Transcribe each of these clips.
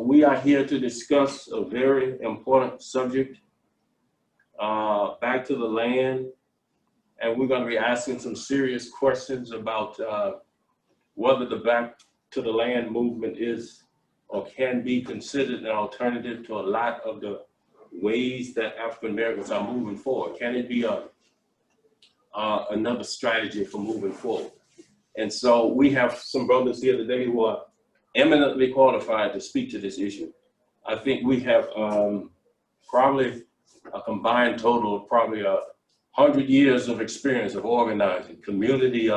we are here to discuss a very important subject, back to the land. And we're going to be asking some serious questions about whether the back to the land movement is or can be considered an alternative to a lot of the ways that African Americans are moving forward. Can it be another strategy for moving forward? And so we have some brothers here today who are eminently qualified to speak to this issue. I think we have probably a combined total of probably 100 years of experience of organizing, community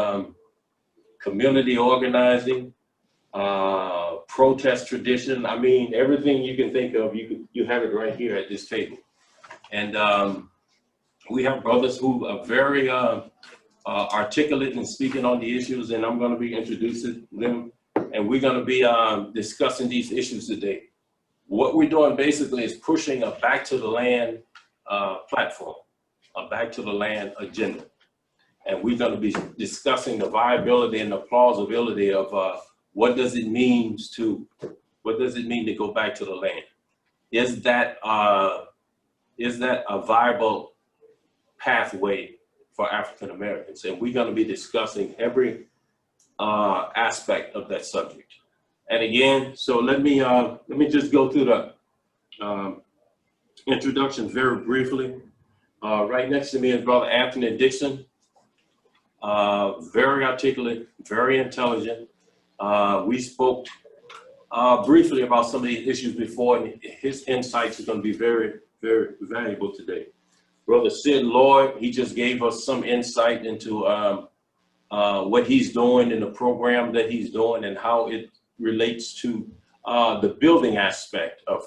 organizing, protest tradition. I mean, everything you can think of, you have it right here at this table. And we have brothers who are very articulate in speaking on the issues, and I'm going to be introducing them, and we're going to be discussing these issues today. What we're doing basically is pushing a back to the land platform, a back to the land agenda. And we're going to be discussing the viability and the plausibility of what does it mean to go back to the land? Is that a viable pathway for African Americans? And we're going to be discussing every aspect of that subject. And again, so let me just go through the introduction very briefly. Right next to me is Brother Anthony Dixon. Very articulate, very intelligent. We spoke briefly about some of these issues before, and his insights are going to be very, very valuable today. Brother Sid Lloyd, he just gave us some insight into what he's doing in the program that he's doing and how it relates to the building aspect of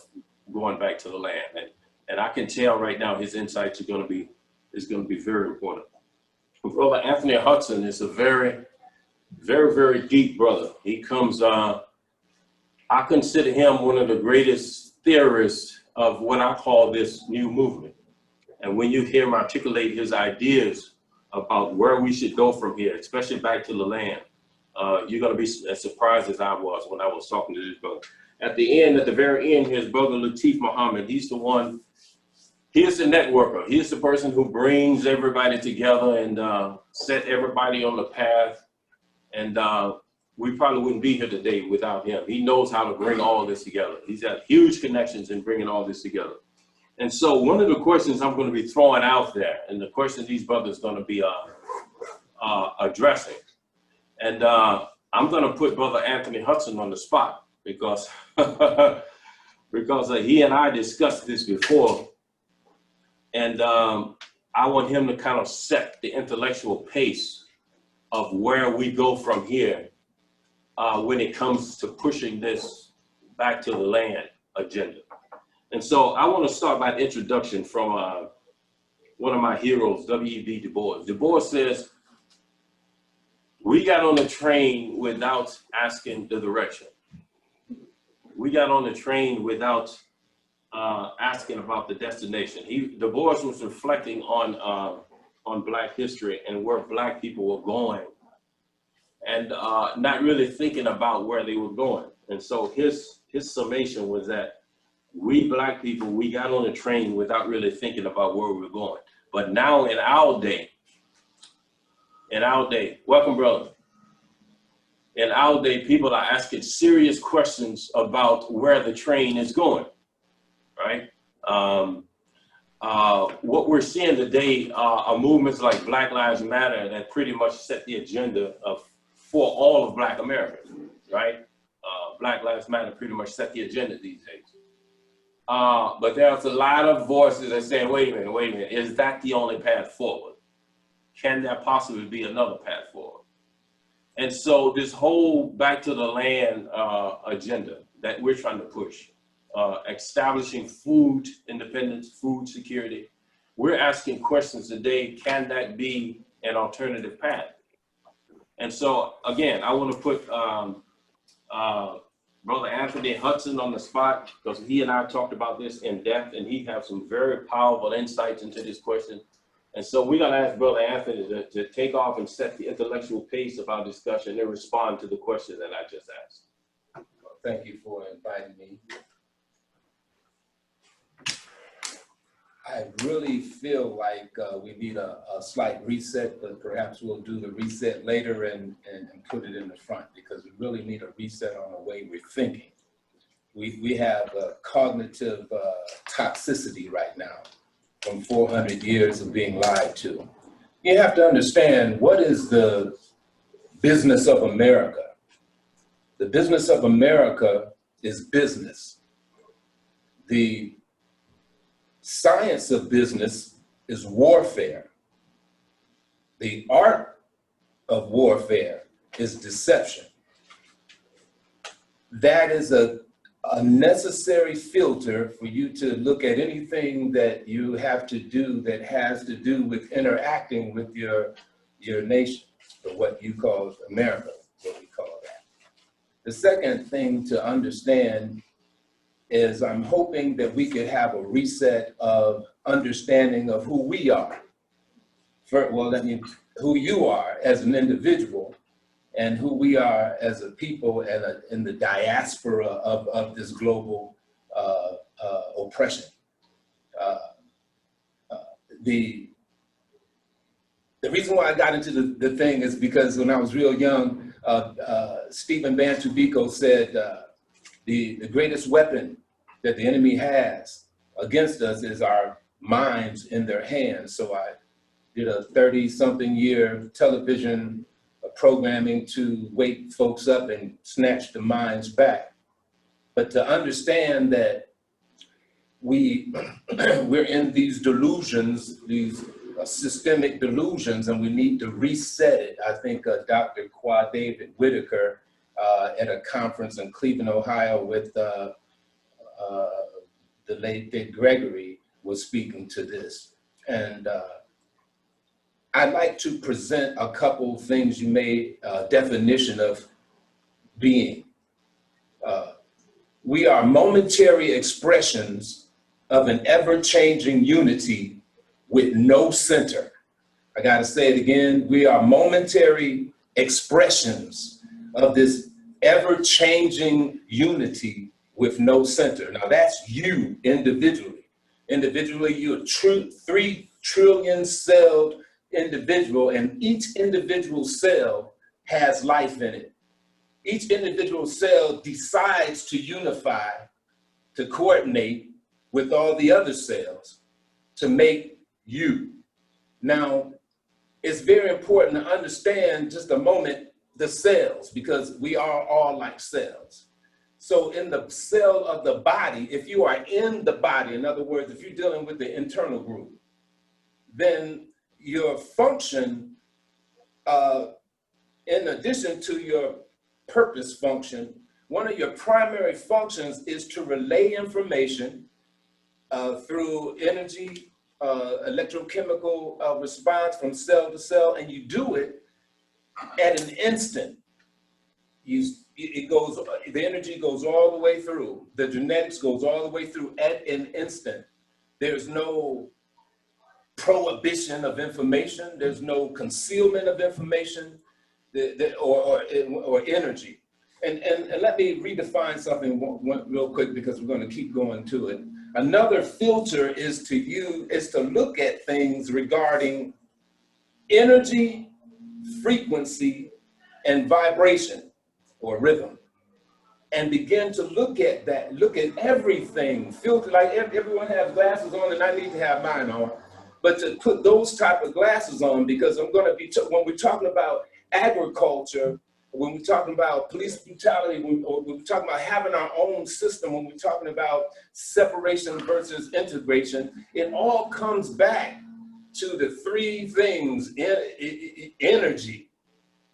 going back to the land. And I can tell right now his insights are going to be very important. Brother Anthony Hudson is a very, very, very deep brother. He comes, I consider him one of the greatest theorists of what I call this new movement. And when you hear him articulate his ideas about where we should go from here, especially back to the land, you're going to be as surprised as I was when I was talking to this brother. At the very end, here's Brother Latif Muhammad. He's the one. He's the networker. He's the person who brings everybody together and set everybody on the path. And we probably wouldn't be here today without him. He knows how to bring all this together. He's got huge connections in bringing all this together. And so one of the questions I'm going to be throwing out there, and the question these brothers are going to be addressing, and I'm going to put Brother Anthony Hudson on the spot because, he and I discussed this before. And I want him to kind of set the intellectual pace of where we go from here when it comes to pushing this back to the land agenda. And so I want to start by the introduction from one of my heroes, W.E.B. Du Bois. Du Bois says, we got on the train without asking the direction. We got on the train without asking about the destination. Du Bois was reflecting on Black history and where Black people were going, and not really thinking about where they were going. And so his summation was that we Black people, we got on the train without really thinking about where we were going. But now in our day, welcome brother. In our day, people are asking serious questions about where the train is going. Right? What we're seeing today are movements like Black Lives Matter that pretty much set the agenda for all of Black Americans, right? Black Lives Matter pretty much set the agenda these days. But there's a lot of voices that say, wait a minute, is that the only path forward? Can there possibly be another path forward? And so this whole back to the land agenda that we're trying to push, establishing food independence, food security. We're asking questions today, can that be an alternative path? And so again, I want to put Brother Anthony Hudson on the spot because he and I talked about this in depth and he has some very powerful insights into this question. And so we're going to ask Brother Anthony to take off and set the intellectual pace of our discussion and respond to the question that I just asked. Thank you for inviting me. really feel like we need a slight reset, but perhaps we'll do the reset later and put it in the front, because we really need a reset on the way we're thinking. We have cognitive toxicity right now from 400 years of being lied to. You have to understand, what is the business of America? The business of America is business. The science of business is warfare. The art of warfare is deception. That is a necessary filter for you to look at anything that you have to do that has to do with interacting with your nation, or what you call America, what we call that. The second thing to understand is I'm hoping that we could have a reset of understanding of who we are. Who you are as an individual, and who we are as a people and in the diaspora of this global oppression. The reason why I got into the thing is because when I was real young, Stephen Bantu Biko said, the greatest weapon that the enemy has against us is our minds in their hands. So I did a 30-something year television programming to wake folks up and snatch the minds back. But to understand that we're in these delusions, these systemic delusions, and we need to reset it. I think Dr. Qua David Whitaker at a conference in Cleveland, Ohio with the late Dick Gregory was speaking to this. And I'd like to present a couple things you made definition of being. We are momentary expressions of an ever-changing unity with no center. I gotta say it again, we are momentary expressions of this ever-changing unity with no center. Now that's you individually. Individually, you're a 3 trillion celled individual, and each individual cell has life in it. Each individual cell decides to unify, to coordinate with all the other cells to make you. Now, it's very important to understand just a moment the cells, because we are all like cells. So in the cell of the body, if you are in the body, in other words, if you're dealing with the internal group, then your function, in addition to your purpose function, one of your primary functions is to relay information through energy, electrochemical response from cell to cell, and you do it at an instant. The energy goes all the way through. The genetics goes all the way through at an instant. There's no prohibition of information. There's no concealment of information or energy. And let me redefine something real quick, because we're going to keep going to it. Another filter is to look at things regarding energy, frequency, and vibration or rhythm, and begin to look at that, look at everything, filter, like everyone has glasses on, and I need to have mine on, but to put those type of glasses on, because I'm going to be, when we're talking about agriculture, when we're talking about police brutality, when we're talking about having our own system, when we're talking about separation versus integration, it all comes back to the three things: energy.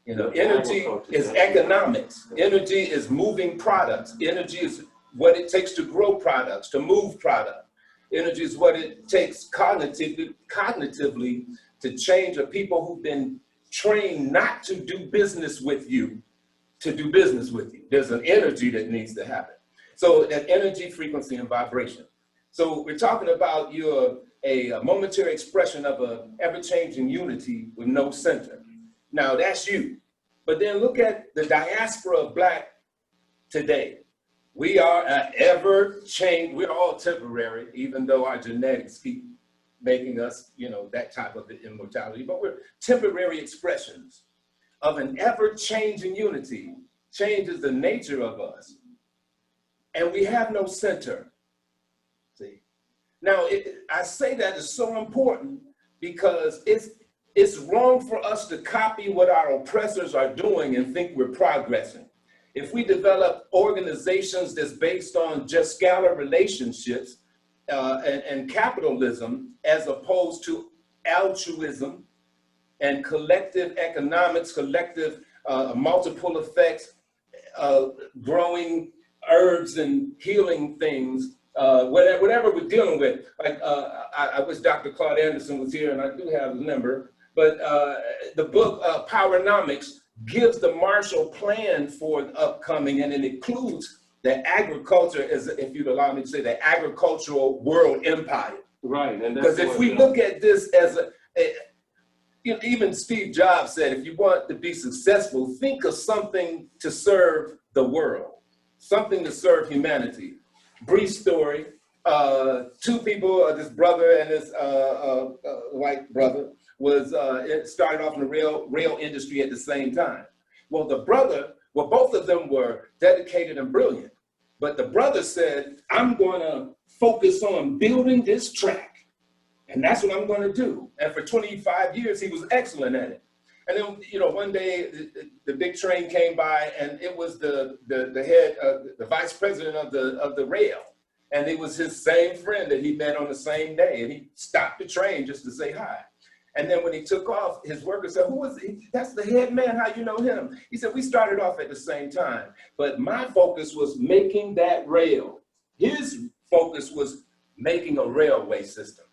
You know, energy is economics. Energy is moving products. Energy is what it takes to grow products, to move product. Energy is what it takes cognitively to change a people who've been trained not to do business with you, to do business with you. There's an energy that needs to happen. So that energy, frequency, and vibration. So we're talking about you're a momentary expression of an ever-changing unity with no center. Now that's you. But then look at the diaspora of Black today. We are ever-changing, we're all temporary, even though our genetics keep making us, that type of immortality, but we're temporary expressions of an ever-changing unity. Change is the nature of us. And we have no center. See? Now, I say that is so important because it's wrong for us to copy what our oppressors are doing and think we're progressing. If we develop organizations that's based on just scalar relationships and capitalism, as opposed to altruism and collective economics, collective multiple effects, growing herbs and healing things, whatever we're dealing with. Like I wish Dr. Claude Anderson was here, and I do have his number, but the book Powernomics gives the Marshall Plan for the upcoming, and it includes the agriculture, as if you'd allow me to say, the agricultural world empire. Right, and because if we look at this as even Steve Jobs said, if you want to be successful, think of something to serve the world, something to serve humanity. Brief story, two people, this brother and this white brother, it started off in the rail industry at the same time. Well, both of them were dedicated and brilliant, but the brother said, I'm going to focus on building this track. And that's what I'm going to do. And for 25 years, he was excellent at it. And then, one day the big train came by, and it was the head, the vice president of the rail. And it was his same friend that he met on the same day. And he stopped the train just to say hi. And then when he took off, his worker said, who is he? That's the head man, how you know him? He said, we started off at the same time, but my focus was making that rail. His focus was making a railway system.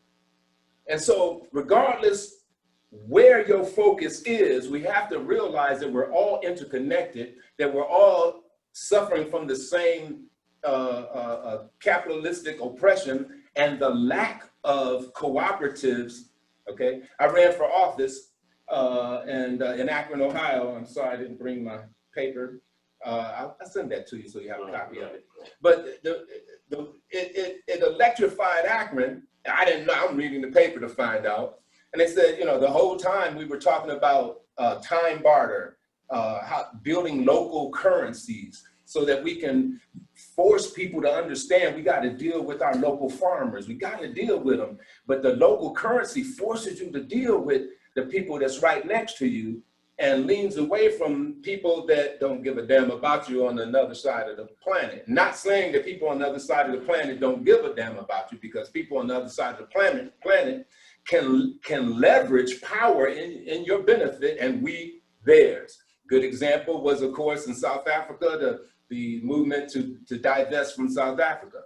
And so regardless where your focus is, we have to realize that we're all interconnected, that we're all suffering from the same capitalistic oppression and the lack of cooperatives. Okay, I ran for office and in Akron, Ohio. I'm sorry I didn't bring my paper. I'll send that to you so you have a copy of it. But it electrified Akron. I didn't know, I'm reading the paper to find out. And they said, the whole time we were talking about time barter, building local currencies so that we can force people to understand we got to deal with our local farmers. We got to deal with them. But the local currency forces you to deal with the people that's right next to you and leans away from people that don't give a damn about you on another side of the planet. Not saying that people on the other side of the planet don't give a damn about you, because people on the other side of the planet can leverage power in your benefit and we theirs. Good example was, of course, in South Africa, the movement to divest from South Africa.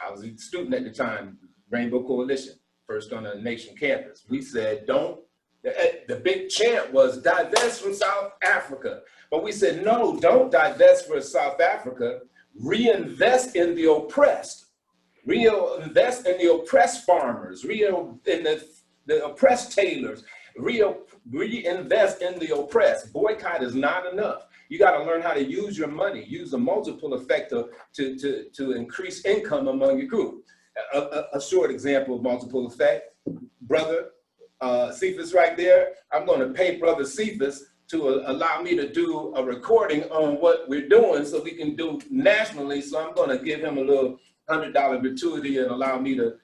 I was a student at the time, Rainbow Coalition, first on a nation campus. We said, the big chant was divest from South Africa. But we said, no, don't divest for South Africa. Reinvest in the oppressed. Reinvest in the oppressed farmers. In the oppressed tailors. Reinvest in the oppressed. Boycott is not enough. You got to learn how to use your money, use a multiple effect to increase income among your group. A short example of multiple effect, brother Cephas right there. I'm going to pay Brother Cephas to allow me to do a recording on what we're doing so we can do nationally. So I'm going to give him a little $100 gratuity and allow me to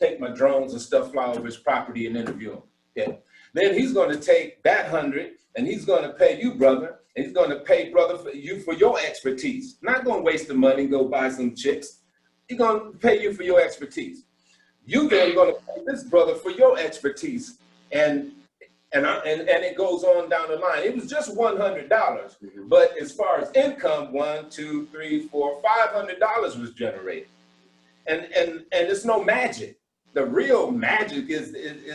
take my drones and stuff, fly over his property and interview him. Okay. Then he's going to take that 100 and he's going to pay you, brother, and he's going to pay brother for your expertise. Not going to waste the money and go buy some chicks. He's going to pay you for your expertise. You then going to pay this brother for your expertise, and it goes on down the line. It was just $100, but as far as income, $1, $2, $3, $4, $500 was generated, and it's no magic. The real magic is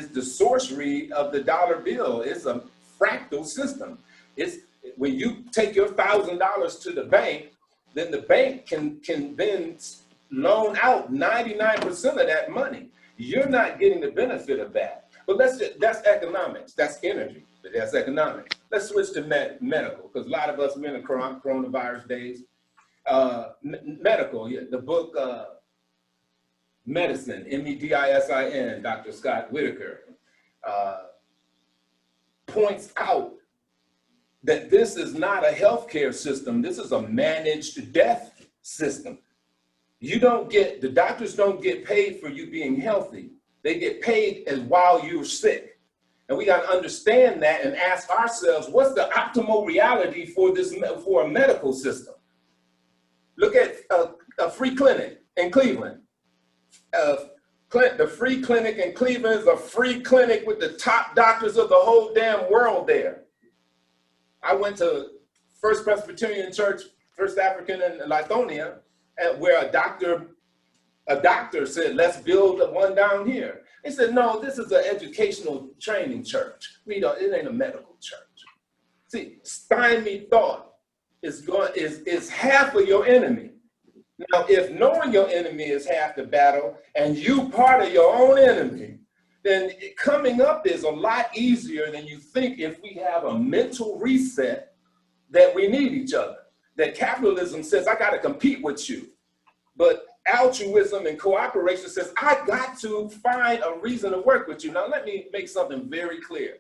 the sorcery of the dollar bill. It's a fractal system. It's when you take your $1,000 to the bank, then the bank can then loan out 99% of that money. You're not getting the benefit of that. But that's economics. That's energy. But that's economics. Let's switch to medical, because a lot of us are in the coronavirus days. Medical, yeah, the book Medicine, Medicin, Dr. Scott Whitaker, points out that this is not a healthcare system. This is a managed death system. The doctors don't get paid for you being healthy. They get paid as while you're sick. And we got to understand that and ask ourselves, what's the optimal reality for a medical system? Look at a free clinic in Cleveland. The free clinic in Cleveland is a free clinic with the top doctors of the whole damn world there. I went to First Presbyterian Church, First African in Lithonia, where a doctor said, let's build one down here. They said, no, this is an educational training church. It ain't a medical church. See, stymied thought is half of your enemy. Now, if knowing your enemy is half the battle and you part of your own enemy, then coming up is a lot easier than you think if we have a mental reset that we need each other. That capitalism says, I got to compete with you. But altruism and cooperation says, I got to find a reason to work with you. Now, let me make something very clear.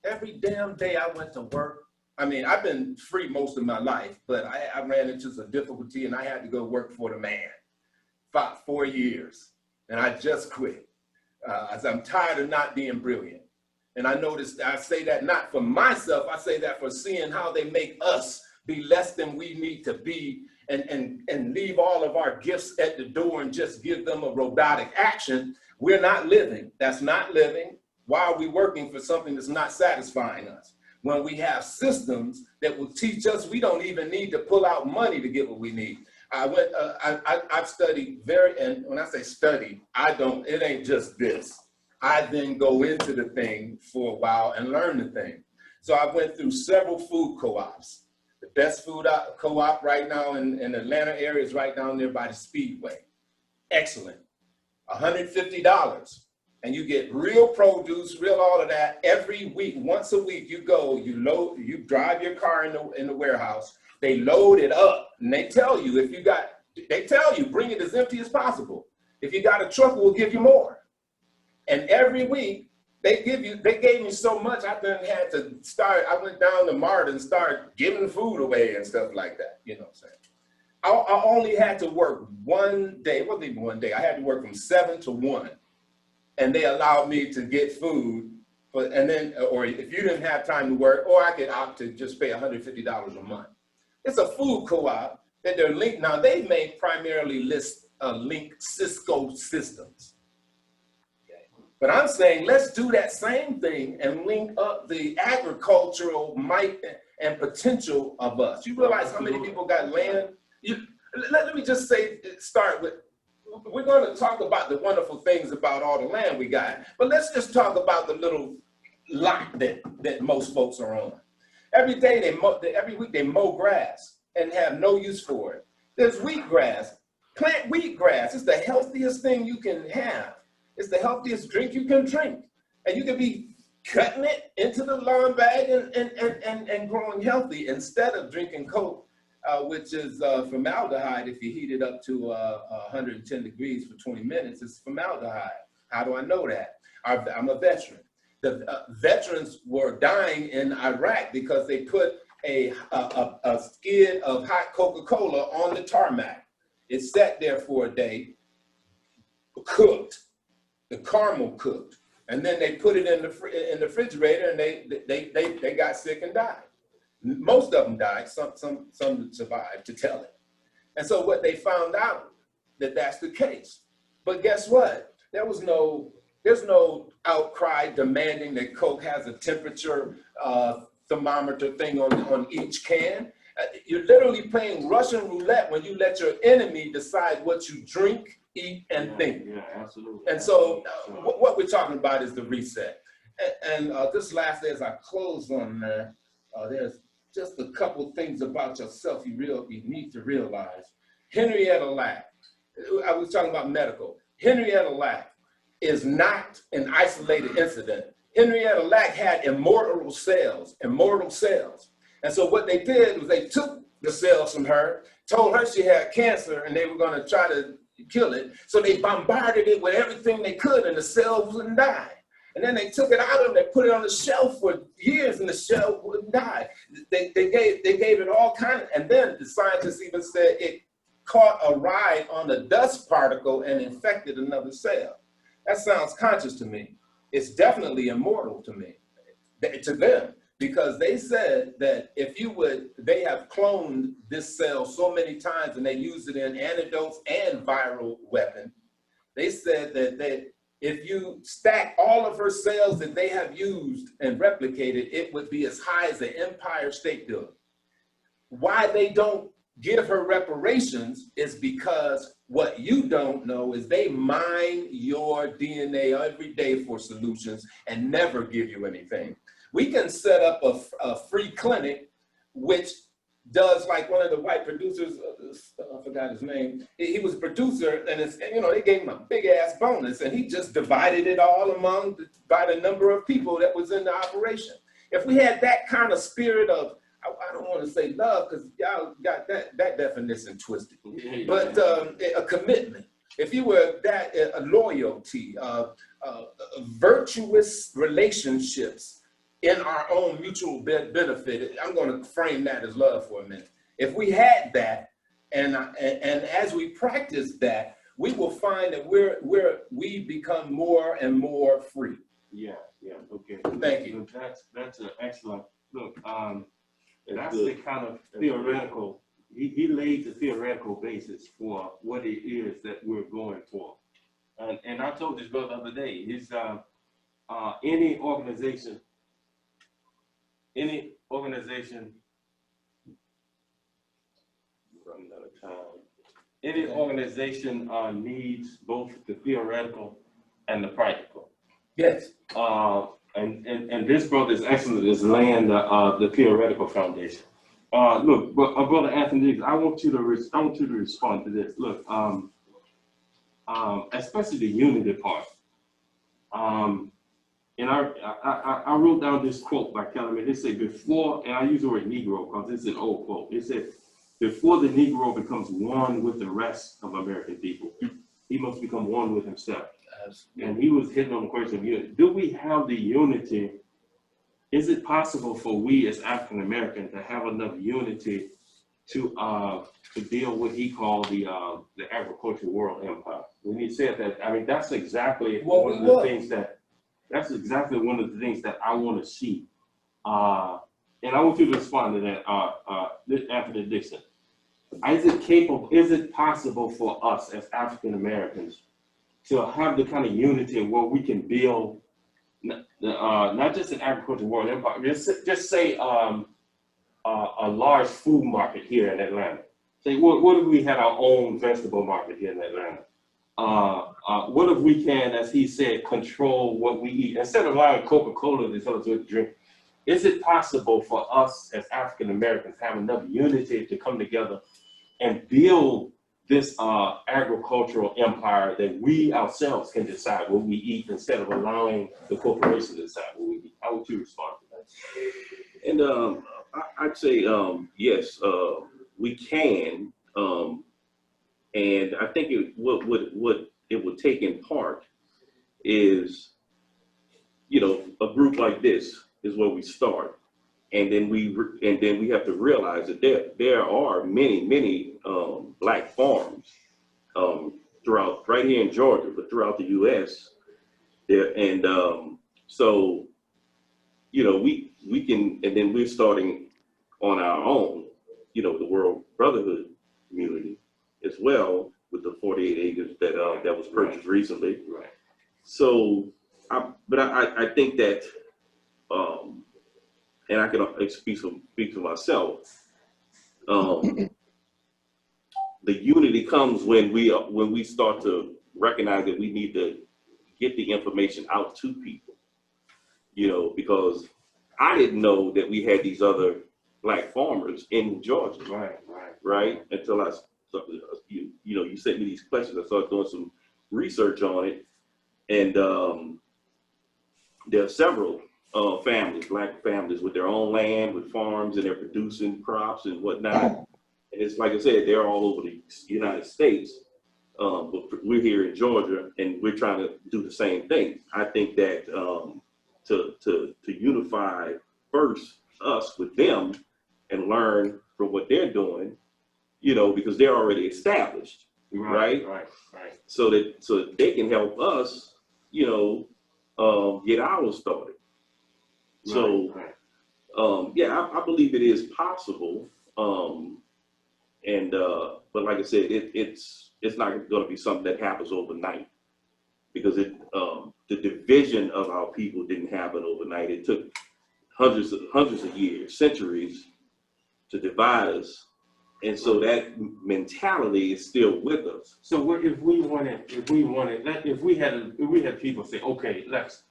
Every damn day I went to work, I've been free most of my life, but I ran into some difficulty and I had to go work for the man. 4 years, and I just quit. As I'm tired of not being brilliant. And I noticed, I say that not for myself, I say that for seeing how they make us be less than we need to be and leave all of our gifts at the door and just give them a robotic action. We're not living. That's not living. Why are we working for something that's not satisfying us? When we have systems that will teach us we don't even need to pull out money to get what we need. I've studied and when I say study, it ain't just this. I then go into the thing for a while and learn the thing. So I went through several food co-ops. The best food co-op right now in the Atlanta area is right down there by the Speedway. Excellent. $150. And you get real produce, real all of that every week. Once a week you go, you drive your car in the warehouse. They load it up and they tell you bring it as empty as possible. If you got a truck, we'll give you more. And every week they gave me so much, I then had to I went down to Martin and started giving food away and stuff like that. You know what I'm saying? I only had to work one day, it wasn't even one day. I had to work from 7 to 1. And they allowed me to get food, or if you didn't have time to work, or I could opt to just pay $150 a month. It's a food co-op that they're linked. Now they may primarily link Cisco systems. Okay. But I'm saying let's do that same thing and link up the agricultural might and potential of us. You realize how many people got land? Let me just start with, we're going to talk about the wonderful things about all the land we got, but let's just talk about the little lot that most folks are on. Every week they mow grass and have no use for it. There's wheatgrass. Plant wheatgrass. It's the healthiest thing you can have. It's the healthiest drink you can drink. And you can be cutting it into the lawn bag and growing healthy instead of drinking Coke, which is formaldehyde. If you heat it up to 110 degrees for 20 minutes, it's formaldehyde. How do I know that? I'm a veteran. The veterans were dying in Iraq because they put a skid of hot Coca-Cola on the tarmac. It sat there for a day, cooked, the caramel cooked, and then they put it in the refrigerator, and they got sick and died. Most of them died. Some survived to tell it. And so what they found out that's the case. But guess what? There's no outcry demanding that Coke has a temperature thermometer thing on each can. You're literally playing Russian roulette when you let your enemy decide what you drink, eat, and think. Yeah, absolutely. And so what we're talking about is the reset. And this last day, as I close on there, there's just a couple things about yourself you need to realize. Henrietta Lack, I was talking about medical. Henrietta Lack is not an isolated incident. Henrietta Lack had immortal cells. And so what they did was they took the cells from her, told her she had cancer, and they were going to try to, kill it. So they bombarded it with everything they could, and the cells wouldn't die. And then they took it out of them, they put it on the shelf for years, and the cell wouldn't die. They gave it all kinds, and then the scientists even said it caught a ride on a dust particle and infected another cell. That sounds conscious to me. It's definitely immortal to me, to them, because they said that if you would, they have cloned this cell so many times, and they use it in antidotes and viral weapons. They said that if you stack all of her cells that they have used and replicated, it would be as high as the Empire State Building. Why they don't give her reparations is because what you don't know is they mine your DNA every day for solutions and never give you anything. We can set up a free clinic, which does like one of the white producers, I forgot his name. He was a producer, and it's, you know, they gave him a big ass bonus, and he just divided it all among by the number of people that was in the operation. If we had that kind of spirit of, I don't want to say love, because y'all got that definition twisted, but a commitment. If you were that, a loyalty, virtuous relationships in our own mutual benefit, I'm going to frame that as love for a minute. If we had that, and as we practice that, we will find that we become more and more free. Yeah, okay. Thank you. That's an excellent look. That's the kind of theoretical. He laid the theoretical basis for what it is that we're going for. And I told this brother the other day, his any organization, running out of time. Any organization needs both the theoretical and the practical. Yes. And this brother is excellent. Is laying the theoretical foundation. Look, brother Anthony, I want you to respond to this. Look, especially the unity part. And I wrote down this quote by Kellerman. They say before, and I use the word Negro because it's an old quote. It said, before the Negro becomes one with the rest of American people, he must become one with himself. And he was hitting on the question of unity. Do we have the unity? Is it possible for we as African Americans to have enough unity to deal with what he called the agricultural world empire? When he said that, I mean, that's exactly one of the things that I want to see. And I want you to respond to that, Anthony Dixon. Is it possible for us as African Americans to have the kind of unity where we can build not just an agricultural world empire, just say a large food market here in Atlanta. Say, what if we had our own vegetable market here in Atlanta? What if we can, as he said, control what we eat? Instead of allowing Coca-Cola to tell us what to drink, is it possible for us as African Americans to have enough unity to come together and build this agricultural empire that we ourselves can decide what we eat instead of allowing the corporation to decide what we eat? How would you respond to that? And I'd say yes, we can. And I think what it would take in part is, you know, a group like this is where we start, and then we have to realize that there are many black farms throughout, right here in Georgia, but throughout the U.S. there, and so, you know, we can, and then we're starting on our own, you know, the World Brotherhood community as well, with the 48 acres that was purchased recently. Right. So, I think that, and I can speak to myself. The unity comes when we start to recognize that we need to get the information out to people. You know, because I didn't know that we had these other black farmers in Georgia. Right. Until you sent me these questions. I started doing some research on it, and there are several families, black families, with their own land, with farms, and they're producing crops and whatnot. And it's like I said, they're all over the United States. But we're here in Georgia, and we're trying to do the same thing. I think that to unify first us with them and learn from what they're doing, you know, because they're already established, right? Right. So that they can help us, you know, get ours started. So, yeah, I believe it is possible. But like I said, it's not going to be something that happens overnight, because the division of our people didn't happen overnight. It took hundreds of years, centuries, to divide us, and so that mentality is still with us. So if we had people say, okay, let's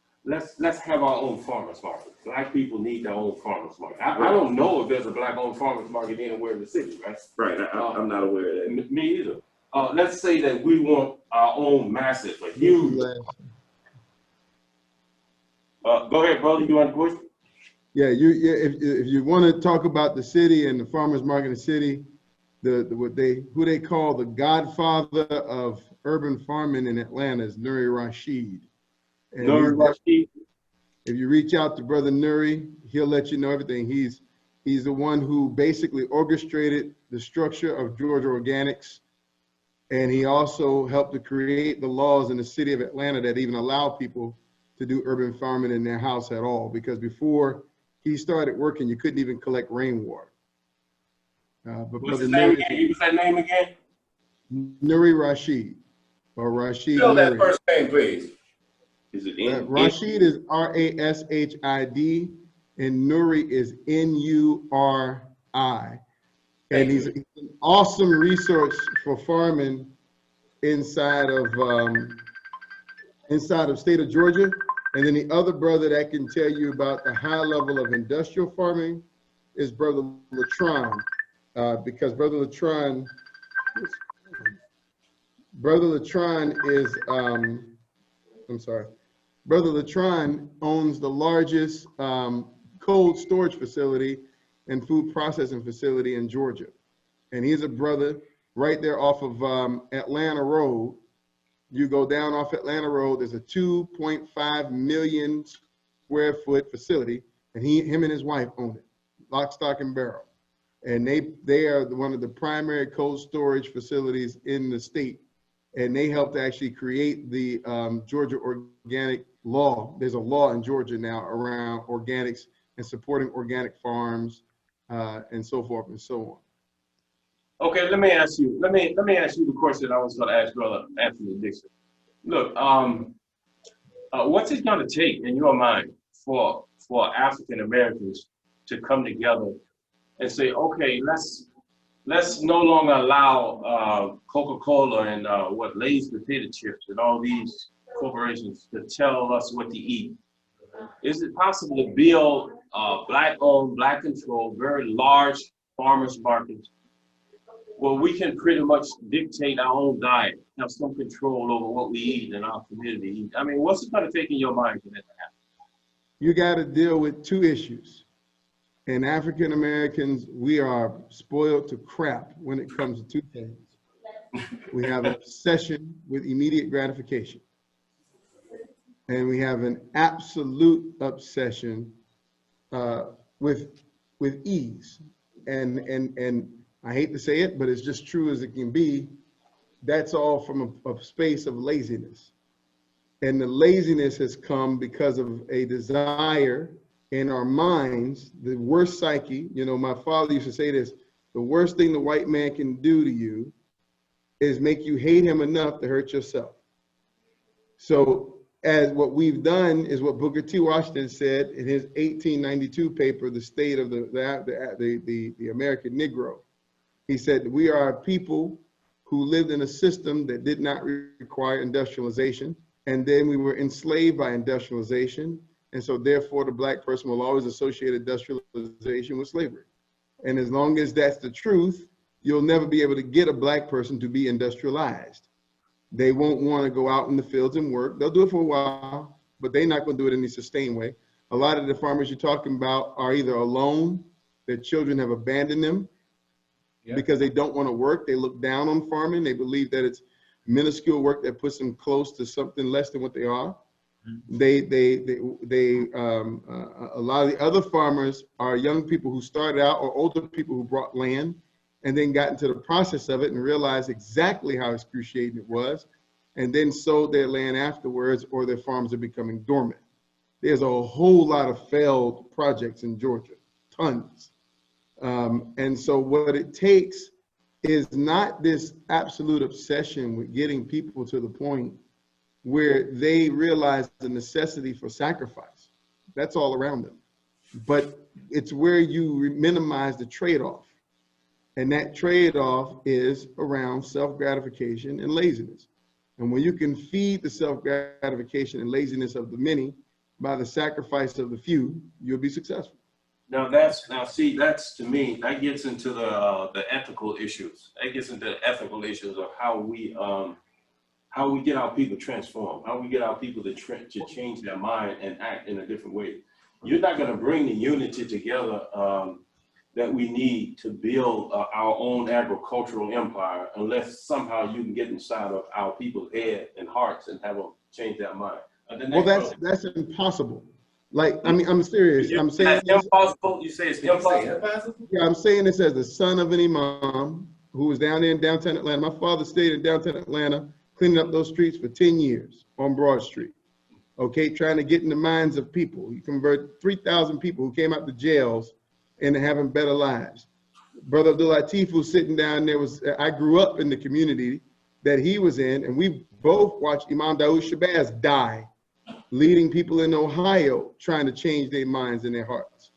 have our own farmers market. Black people need their own farmers market. I don't know if there's a black-owned farmers market anywhere in the city, right? Right. I'm not aware of that. Me either. Let's say that we want our own massive, a huge. Go ahead, brother. You want to question? Yeah, if you want to talk about the city and the farmers market in the city, who they call the godfather of urban farming in Atlanta is Nuri Rashid. And Nuri Rashid. If you reach out to Brother Nuri, he'll let you know everything. He's the one who basically orchestrated the structure of Georgia Organics, and he also helped to create the laws in the city of Atlanta that even allow people to do urban farming in their house at all. Because before he started working, you couldn't even collect rainwater. But What's Brother his name Nuri, again? Use that name again? Nuri Rashid, or Rashid Spell that Nuri. first name, please. Is it in? Rashid is Rashid, and Nuri is Nuri. And he's an awesome resource for farming inside of state of Georgia. And then the other brother that can tell you about the high level of industrial farming is Brother Latron, because Brother Latron is, Brother Latron owns the largest cold storage facility and food processing facility in Georgia. And he's a brother right there off of Atlanta Road. You go down off Atlanta Road, there's a 2.5 million square foot facility, and him and his wife own it, lock, stock, and barrel. And they are one of the primary cold storage facilities in the state. And they helped actually create the Georgia organic law. There's a law in Georgia now around organics and supporting organic farms and so forth and so on. Okay, let me ask you the question I was going to ask Brother Anthony Dixon. Look, what's it going to take in your mind for African Americans to come together and say, okay, let's no longer allow Coca-Cola and Lay's potato chips and all these corporations to tell us what to eat? Is it possible to build black-owned, black-controlled, very large farmers markets where we can pretty much dictate our own diet, have some control over what we eat in our community? I mean, what's it going to take in your mind for that to happen? You got to deal with two issues. And African Americans, we are spoiled to crap when it comes to two things. We have an obsession with immediate gratification. And we have an absolute obsession with ease. And I hate to say it, but it's just true as it can be. That's all from a space of laziness. And the laziness has come because of a desire in our minds, the worst psyche. You know, my father used to say this: the worst thing the white man can do to you is make you hate him enough to hurt yourself. So as what we've done is what Booker T. Washington said in his 1892 paper, The State of the American Negro. He said, we are a people who lived in a system that did not require industrialization. And then we were enslaved by industrialization. And so therefore the black person will always associate industrialization with slavery. And as long as that's the truth, you'll never be able to get a black person to be industrialized. They won't want to go out in the fields and work. They'll do it for a while, but they're not going to do it in a sustained way. A lot of the farmers you're talking about are either alone, their children have abandoned them because they don't want to work. They look down on farming. They believe that it's minuscule work that puts them close to something less than what they are. A lot of the other farmers are young people who started out or older people who brought land and then got into the process of it and realized exactly how excruciating it was, and then sold their land afterwards, or their farms are becoming dormant. There's a whole lot of failed projects in Georgia, tons. And so what it takes is not this absolute obsession with getting people to the point where they realize the necessity for sacrifice. That's all around them. But it's where you minimize the trade-off. And that trade-off is around self-gratification and laziness. And when you can feed the self-gratification and laziness of the many by the sacrifice of the few, you'll be successful. See, that's, to me, that gets into the ethical issues. That gets into the ethical issues of how we get our people transformed, how we get our people to change their mind and act in a different way. You're not going to bring the unity together that we need to build our own agricultural empire unless somehow you can get inside of our people's head and hearts and have them change their mind. Well, that's impossible. Like, I mean, I'm serious. I'm saying it's impossible. You say it's impossible? Yeah, I'm saying this as the son of an imam who was down there in downtown Atlanta. My father stayed in downtown Atlanta, cleaning up those streets for 10 years on Broad Street. Okay, trying to get in the minds of people. He converted 3,000 people who came out the jails into having better lives. Brother Abdul Latif, who's sitting down there, I grew up in the community that he was in, and we both watched Imam Daoud Shabazz die, leading people in Ohio trying to change their minds and their hearts.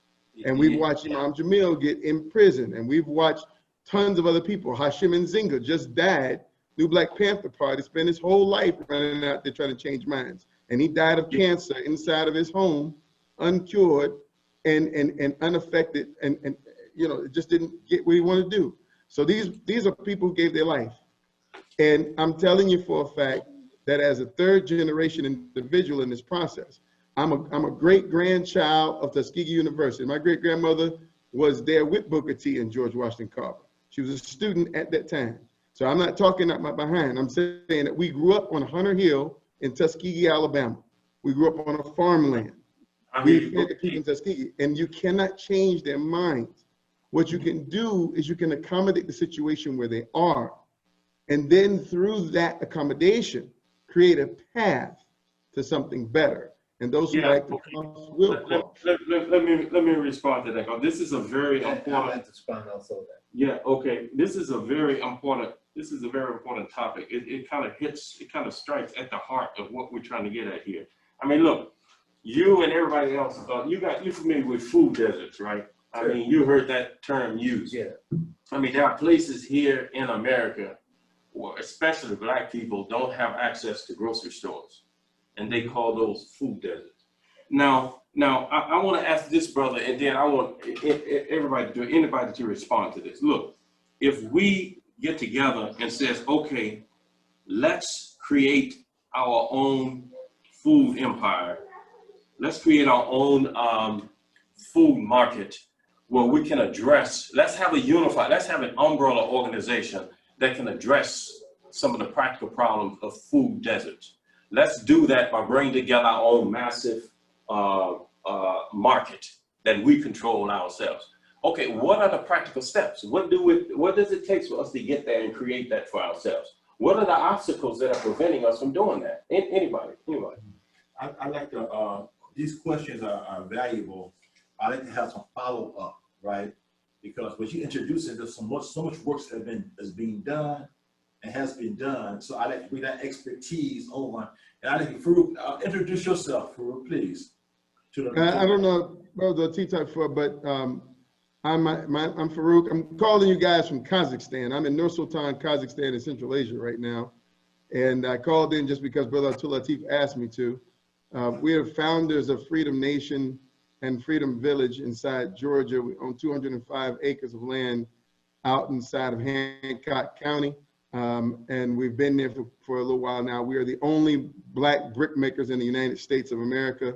And we've watched Imam Jamil get imprisoned, and we've watched tons of other people. Hashim Nzinga just died. New Black Panther Party spent his whole life running out there trying to change minds. And he died of cancer inside of his home, uncured and unaffected, and you know, just didn't get what he wanted to do. So these are people who gave their life. And I'm telling you for a fact that as a third generation individual in this process, I'm a great grandchild of Tuskegee University. My great grandmother was there with Booker T and George Washington Carver. She was a student at that time. So I'm not talking out my behind. I'm saying that we grew up on Hunter Hill in Tuskegee, Alabama. We grew up on a farmland. We fed the people in Tuskegee, and you cannot change their minds. What you can do is you can accommodate the situation where they are, and then through that accommodation, create a path to something better. And those who like to cross will cross. Let me respond to that. This is a very important. I'd like to respond also to that. Yeah. Okay. This is a very important topic. It kind of strikes at the heart of what we're trying to get at here. I mean, look, you and everybody else, you're familiar with food deserts, right? I mean, you heard that term used. Yeah. I mean, there are places here in America where especially Black people don't have access to grocery stores, and they call those food deserts. Now, I want to ask this brother, and then I want anybody to respond to this. Look, if we get together and says, okay, let's create our own food empire. Let's create our own food market where we can address, let's have an umbrella organization that can address some of the practical problems of food deserts. Let's do that by bringing together our own massive market that we control ourselves. Okay, what are the practical steps? What does it take for us to get there and create that for ourselves? What are the obstacles that are preventing us from doing that? Anybody? I like to, these questions are valuable. I like to have some follow up, right? Because what you introduced into so much work is being done and has been done. So I like to bring that expertise on. And I like to, Farouk, introduce yourself, Farouk, please. I don't know, Brother T-Type, but I'm Farouk. I'm calling you guys from Kazakhstan. I'm in Nur Sultan, Kazakhstan in Central Asia right now. And I called in just because Brother Abdul Latif asked me to. We are founders of Freedom Nation and Freedom Village inside Georgia. We own 205 acres of land out inside of Hancock County. And we've been there for a little while now. We are the only Black brick makers in the United States of America.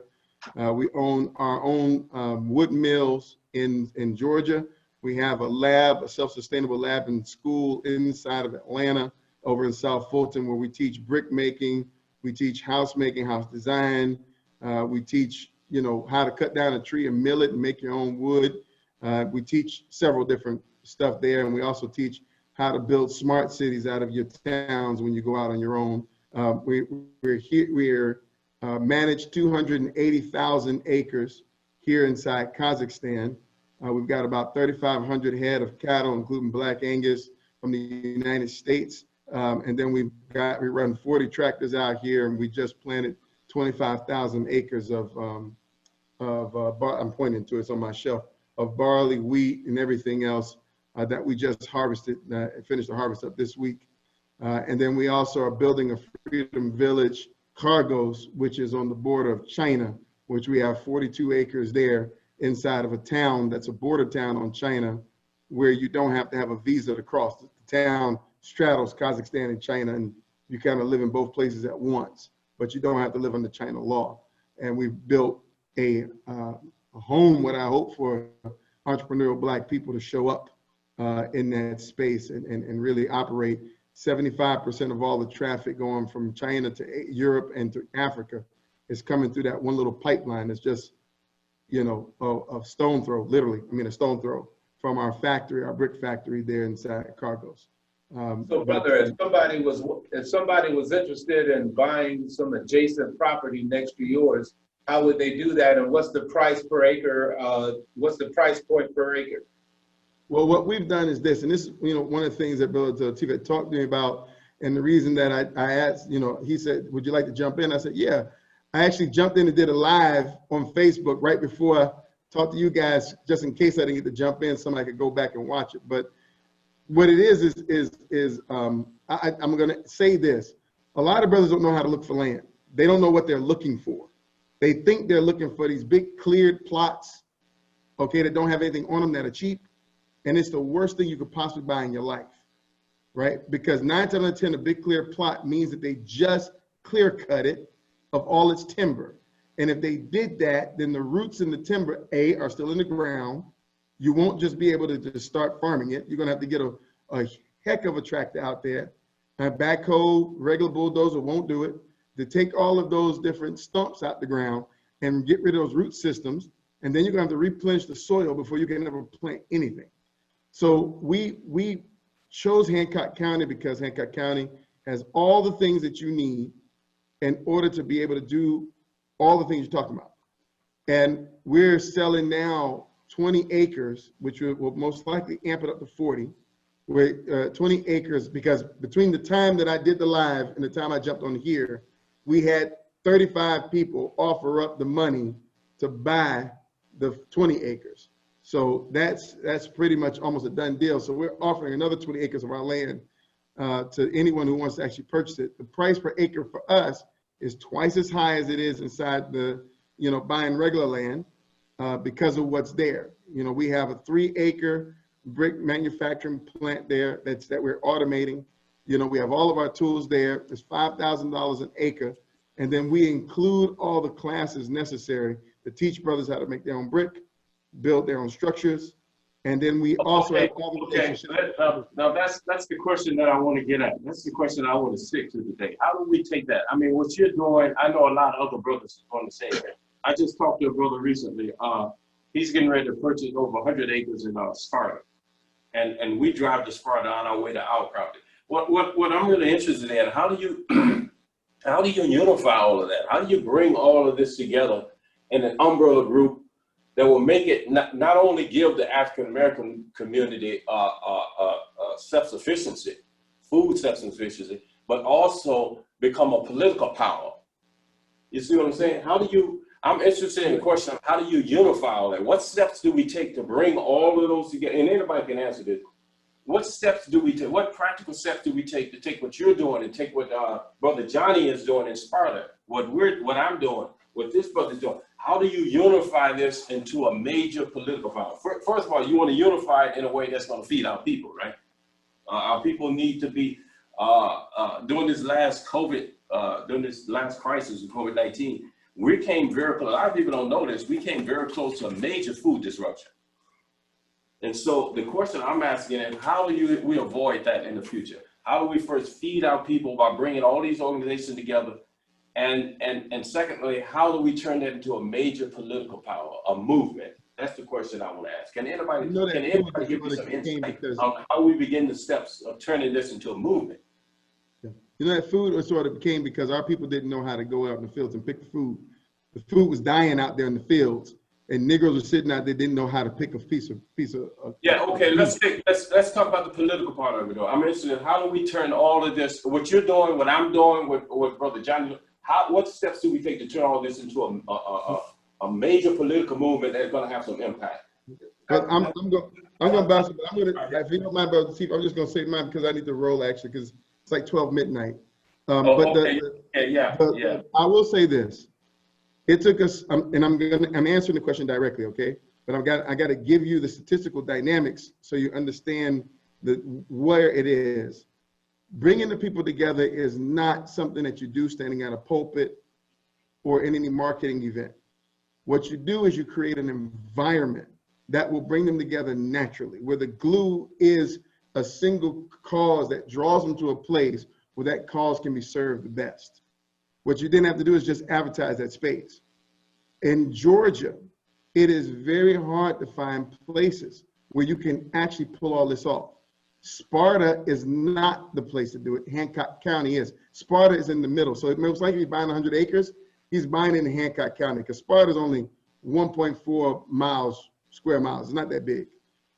We own our own wood mills in Georgia. We have a lab, a self-sustainable lab and school inside of Atlanta, over in South Fulton, where we teach brick making, we teach house making, house design. We teach, you know, how to cut down a tree and mill it and make your own wood. We teach several different stuff there, and we also teach how to build smart cities out of your towns when you go out on your own. We're managed 280,000 acres here inside Kazakhstan. We've got about 3,500 head of cattle, including Black Angus from the United States. And then we run 40 tractors out here, and we just planted 25,000 acres of I'm pointing to it, it's on my shelf, of barley, wheat, and everything else that we just harvested, finished the harvest up this week. And then we also are building a Freedom Village Cargos, which is on the border of China, which we have 42 acres there inside of a town that's a border town on China, where you don't have to have a visa to cross. The town straddles Kazakhstan and China, and you kind of live in both places at once, but you don't have to live under China law. And we've built a home, what I hope for entrepreneurial Black people to show up in that space and really operate. 75% of all the traffic going from China to Europe and to Africa is coming through that one little pipeline that's just, you know, a stone throw, literally, I mean, a stone throw from our factory, our brick factory there inside Cargos. So brother, if somebody was interested in buying some adjacent property next to yours, how would they do that? And what's the price per acre? What's the price point per acre? Well, what we've done is this, and this is, you know, one of the things that Brother Tivit talked to me about, and the reason that I asked, you know, he said, would you like to jump in? I said, yeah. I actually jumped in and did a live on Facebook right before I talked to you guys, just in case I didn't get to jump in, somebody could go back and watch it. But what it is I'm gonna say this. A lot of brothers don't know how to look for land. They don't know what they're looking for. They think they're looking for these big cleared plots, okay, that don't have anything on them, that are cheap. And it's the worst thing you could possibly buy in your life, right? Because 9 times out of 10, a big clear plot means that they just clear cut it of all its timber. And if they did that, then the roots in the timber, A, are still in the ground. You won't just be able to just start farming it. You're gonna have to get a heck of a tractor out there. A backhoe, regular bulldozer won't do it. To take all of those different stumps out the ground and get rid of those root systems, and then you're gonna have to replenish the soil before you can ever plant anything. So we chose Hancock County because Hancock County has all the things that you need in order to be able to do all the things you're talking about. And we're selling now 20 acres, which will most likely amp it up to 40. We're 20 acres, because between the time that I did the live and the time I jumped on here, we had 35 people offer up the money to buy the 20 acres. So that's pretty much almost a done deal. So we're offering another 20 acres of our land to anyone who wants to actually purchase it. The price per acre for us is twice as high as it is inside the, you know, buying regular land because of what's there. You know, we have a 3-acre brick manufacturing plant there that we're automating. You know, we have all of our tools there. It's $5,000 an acre. And then we include all the classes necessary to teach brothers how to make their own brick, build their own structures, and then we also have all the relationships. Now that's the question that I want to get at. That's the question I want to stick to today. How do we take that? I mean, what you're doing, I know a lot of other brothers on the same thing. I just talked to a brother recently. He's getting ready to purchase over 100 acres in Sparta, and we drive to Sparta on our way to our property. What I'm really interested in, how do you unify all of that? How do you bring all of this together in an umbrella group that will make it not only give the African-American community self-sufficiency, food self-sufficiency, but also become a political power? You see what I'm saying? I'm interested in the question of how do you unify all that? What steps do we take to bring all of those together? And anybody can answer this. What steps do we take? What practical steps do we take to take what you're doing and take what Brother Johnny is doing in Sparta, what I'm doing, what this brother's doing? How do you unify this into a major political power? First of all, you want to unify it in a way that's going to feed our people, right? Our people need to be, during this last during this last crisis of COVID-19, we came very close. A lot of people don't know this. We came very close to a major food disruption. And so the question I'm asking is, how do we avoid that in the future? How do we first feed our people by bringing all these organizations together? And secondly, how do we turn that into a major political power, a movement? That's the question I want to ask. Can anybody, You know that can food anybody is give me sort some of came insight because- on how we begin the steps of turning this into a movement? You know, that food was sort of came because our people didn't know how to go out in the fields and pick the food. The food was dying out there in the fields, and Negroes were sitting out there, didn't know how to pick a piece of. Yeah, okay, let's talk about the political part of it though. I'm interested in how do we turn all of this, what you're doing, what I'm doing, with Brother Johnny, what steps do we take to turn all this into a major political movement that's gonna have some impact? But I'm gonna bounce. But I'm gonna, if you don't mind, Brother Chief, I'm just gonna say mine because I need to roll actually because it's like 12 midnight. Okay. Yeah. I will say this. It took us, and I'm answering the question directly, okay? But I got to give you the statistical dynamics so you understand where it is. Bringing the people together is not something that you do standing at a pulpit or in any marketing event. What you do is you create an environment that will bring them together naturally, where the glue is a single cause that draws them to a place where that cause can be served the best. What you then have to do is just advertise that space. In Georgia, it is very hard to find places where you can actually pull all this off. Sparta is not the place to do it. Hancock County is. Sparta is in the middle. So it most likely he's buying 100 acres. He's buying in Hancock County because Sparta is only 1.4 square miles. It's not that big.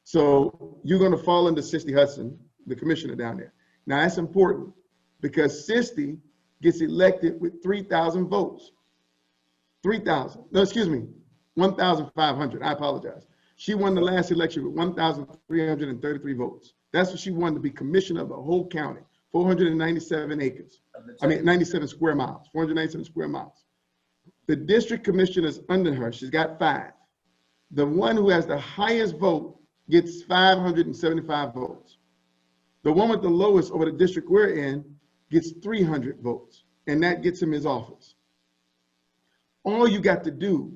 So you're going to fall into Sisty Hudson, the commissioner down there. Now that's important because Sisty gets elected with 3,000 votes. 3,000. No, excuse me, 1,500. I apologize. She won the last election with 1,333 votes. That's what she won to be commissioner of the whole county, 497 acres. I mean, 97 square miles, 497 square miles. The district commissioners under her, she's got 5. The one who has the highest vote gets 575 votes. The one with the lowest over the district we're in gets 300 votes, and that gets him his office. All you got to do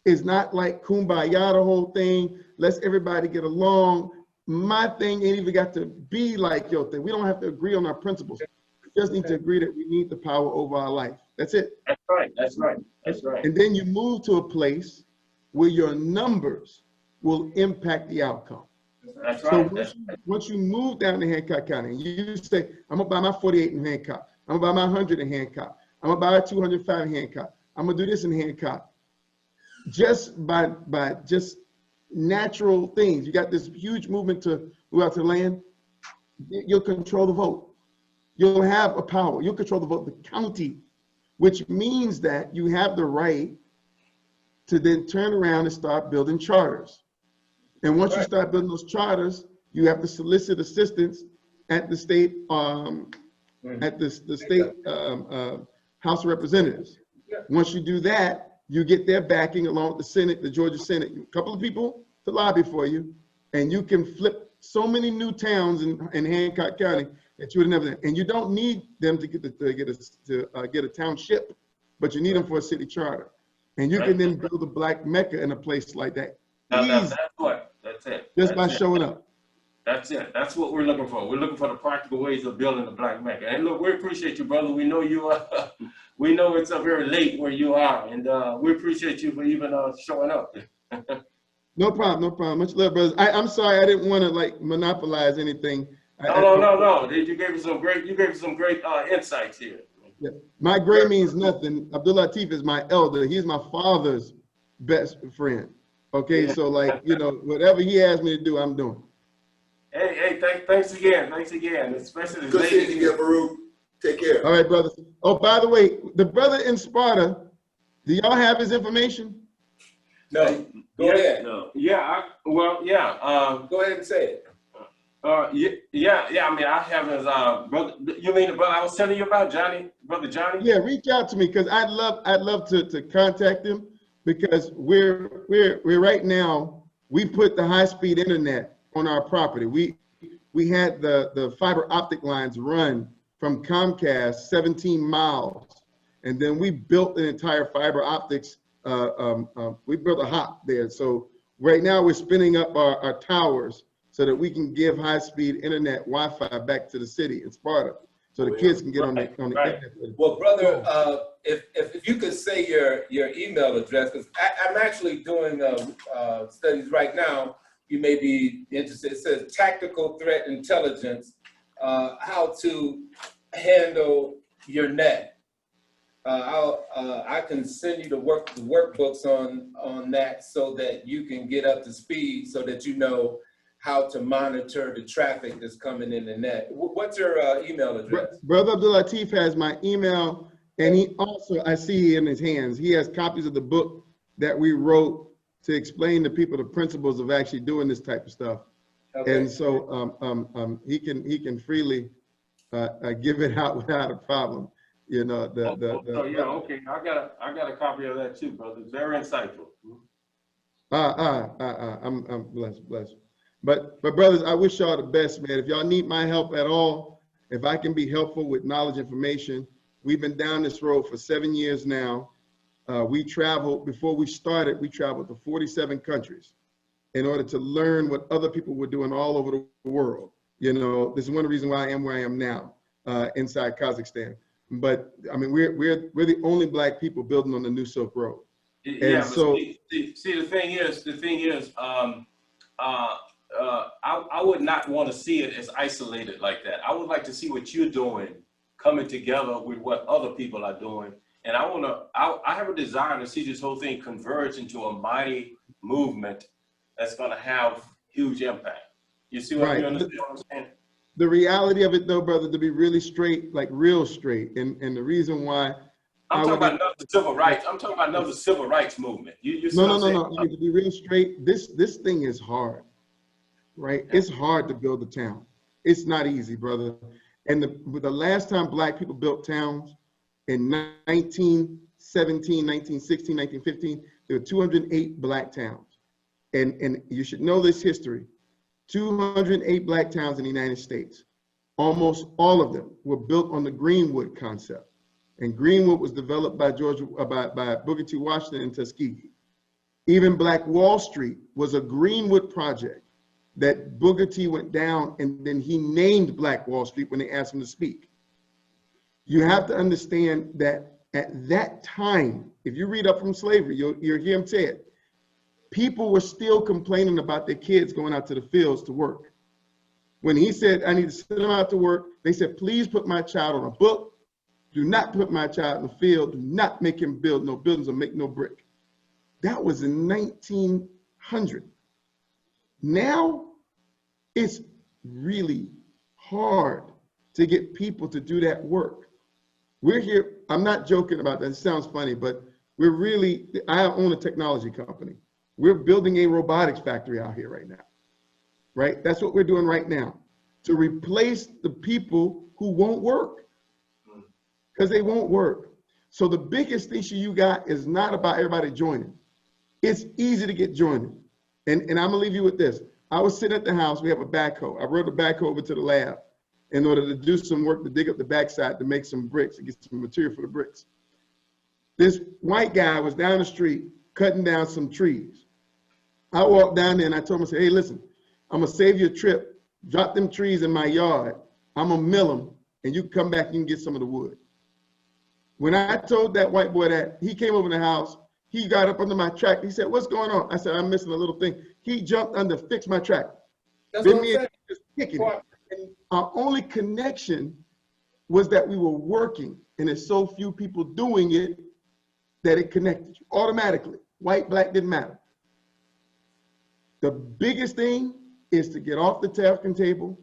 is not like kumbaya the whole thing, let's everybody get along. My thing ain't even got to be like your thing. We don't have to agree on our principles. We just need to agree that we need the power over our life. That's it. That's right, that's right, that's right. And then you move to a place where your numbers will impact the outcome. That's So right. once you move down to Hancock County and you say, I'm gonna buy my 48 in Hancock, I'm gonna buy my 100 in Hancock, I'm gonna buy a 205 in Hancock, I'm gonna do this in Hancock. Just by just natural things, you got this huge movement to go out to the land, you'll control the vote. You'll have a power, you'll control the vote, the county, which means that you have the right to then turn around and start building charters. And once you start building those charters, you have to solicit assistance at the state, House of Representatives. Once you do that, you get their backing along with the Senate, the Georgia Senate, a couple of people to lobby for you, and you can flip so many new towns in Hancock County that you would have never. And you don't need them to get a township, but you need them for a city charter, and you can then build a black Mecca in a place like that. That's what. That's it. Just by showing up. That's it. That's what we're looking for. We're looking for the practical ways of building the black Mecca. And look, we appreciate you, brother. We know you are. We know it's very late where you are, and we appreciate you for even showing up. No problem, no problem. Much love, brothers. I'm sorry, I didn't want to like monopolize anything. No. You gave us some great. Insights here. Yeah. My gray means nothing. Abdul Latif is my elder. He's my father's best friend. Okay, so like, you know, whatever he asks me to do, I'm doing. Hey, thanks again, especially Good seeing you, Baruch. Take care. All right, brothers. Oh, by the way, the brother in Sparta, do y'all have his information? No, go ahead. No. Go ahead and say it. I mean, I have his brother. You mean the brother I was telling you about, Johnny, brother Johnny? Yeah, reach out to me because I'd love to contact him because we're right now. We put the high-speed internet on our property. We had the fiber optic lines run from Comcast 17 miles, and then we built an entire fiber optics. We built a hop there. So right now we're spinning up our towers so that we can give high-speed internet Wi-Fi back to the city in Sparta, so the kids can get on the internet. Well, brother, if you could say your email address, because I'm actually doing studies right now. You may be interested. It says tactical threat intelligence, how to handle your net. I can send you the workbooks on that so that you can get up to speed, so that you know how to monitor the traffic that's coming in the net. What's your email address? Brother Abdul Latif has my email, and he also, I see in his hands, he has copies of the book that we wrote to explain to people the principles of actually doing this type of stuff. Okay. And so he can freely give it out without a problem. You know, yeah, okay. I got a copy of that too, brother. It's very insightful. I'm blessed. But brothers, I wish y'all the best, man. If y'all need my help at all, if I can be helpful with knowledge information, we've been down this road for 7 years now. We traveled, before we started, we traveled to 47 countries in order to learn what other people were doing all over the world. You know, this is one of the reasons why I am where I am now, inside Kazakhstan. But I mean, we're the only Black people building on the new Silk Road. Yeah, so see, the thing is, I would not want to see it as isolated like that. I would like to see what you're doing coming together with what other people are doing. And I have a desire to see this whole thing converge into a mighty movement that's going to have huge impact. You see what, you understand what I'm saying? The reality of it though, brother, to be really straight, like real straight, and the reason why I'm talking about another civil rights. I'm talking about another civil rights movement. You see no. I mean, to be real straight, this thing is hard, right? It's hard to build a town. It's not easy, brother. And the last time Black people built towns in 1917, 1916, 1915, there were 208 Black towns. And you should know this history. 208 Black towns in the United States. Almost all of them were built on the Greenwood concept. And Greenwood was developed by Booker T. Washington and Tuskegee. Even Black Wall Street was a Greenwood project that Booker T went down, and then he named Black Wall Street when they asked him to speak. You have to understand that at that time, if you read up from slavery, you'll hear him say it. People were still complaining about their kids going out to the fields to work. When he said, I need to send them out to work, they said, please put my child on a book. Do not put my child in the field. Do not make him build no buildings or make no brick. That was in 1900. Now, it's really hard to get people to do that work. We're here, I'm not joking about that, it sounds funny, but I own a technology company. We're building a robotics factory out here right now, right? That's what we're doing right now, to replace the people who won't work, because they won't work. So the biggest issue you got is not about everybody joining. It's easy to get joining. And I'm gonna leave you with this. I was sitting at the house, we have a backhoe. I rode the backhoe over to the lab in order to do some work to dig up the backside to make some bricks, to get some material for the bricks. This white guy was down the street cutting down some trees. I walked down there and I told him, I said, hey, listen, I'm gonna save you a trip. Drop them trees in my yard. I'm gonna mill them and you can come back and you can get some of the wood. When I told that white boy that, he came over to the house, he got up under my tractor. He said, what's going on? I said, I'm missing a little thing. He jumped under, fixed my tractor. That's Then what me I'm and him just kicking it. And our only connection was that we were working, and there's so few people doing it that it connected you automatically. White, Black, didn't matter. The biggest thing is to get off the talking table,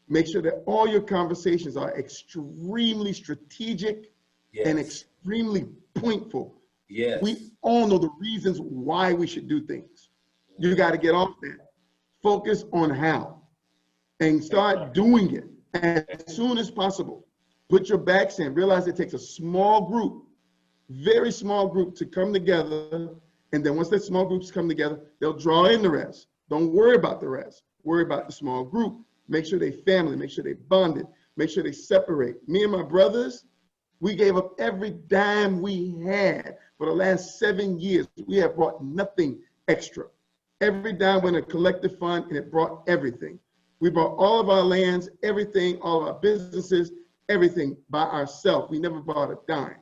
make sure that all your conversations are extremely strategic and extremely pointful. Yes. We all know the reasons why we should do things. You got to get off that. Focus on how and start doing it as soon as possible. Put your backs in. Realize it takes a small group, very small group, to come together. And then once that small groups come together, they'll draw in the rest. Don't worry about the rest. Worry about the small group. Make sure they family, make sure they bonded, make sure they separate. Me and my brothers, we gave up every dime we had for the last 7 years. We have brought nothing extra. Every dime went in a collective fund, and it brought everything. We bought all of our lands, everything, all of our businesses, everything by ourselves. We never bought a dime.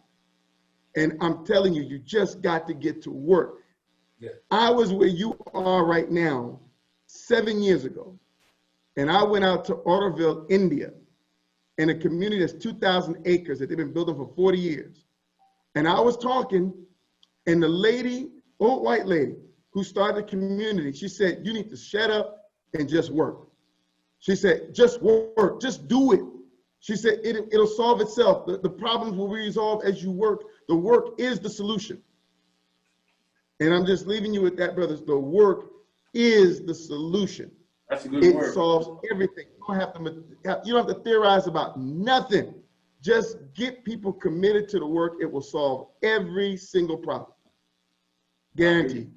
And I'm telling you, you just got to get to work. Yeah. I was where you are right now 7 years ago. And I went out to Orderville, India, in a community that's 2,000 acres that they've been building for 40 years. And I was talking, and the lady, old white lady, who started the community, she said, you need to shut up and just work. She said, just work, just do it. She said, it'll solve itself. The problems will be resolved as you work. The work is the solution. And I'm just leaving you with that, brothers. The work is the solution. That's a good It word. solves everything. You don't have to theorize about nothing. Just get people committed to the work. It will solve every single problem. Guaranteed.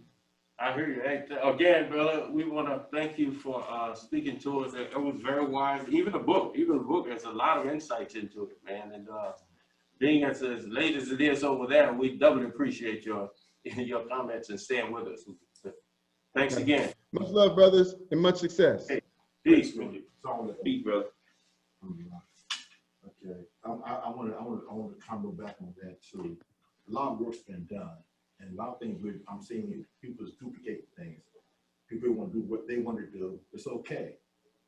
I hear you. Hey, again, brother, we want to thank you for speaking to us. It was very wise. Even the book has a lot of insights into it, man. And being as late as it is over there, we doubly appreciate your comments and staying with us. Thanks again. Much love, brothers, and much success. Hey, peace. It's all that. Peace, brother. Okay, I want to comment back on that too. A lot of work's been done, and a lot of things I'm seeing people duplicate things. People want to do what they want to do. It's okay,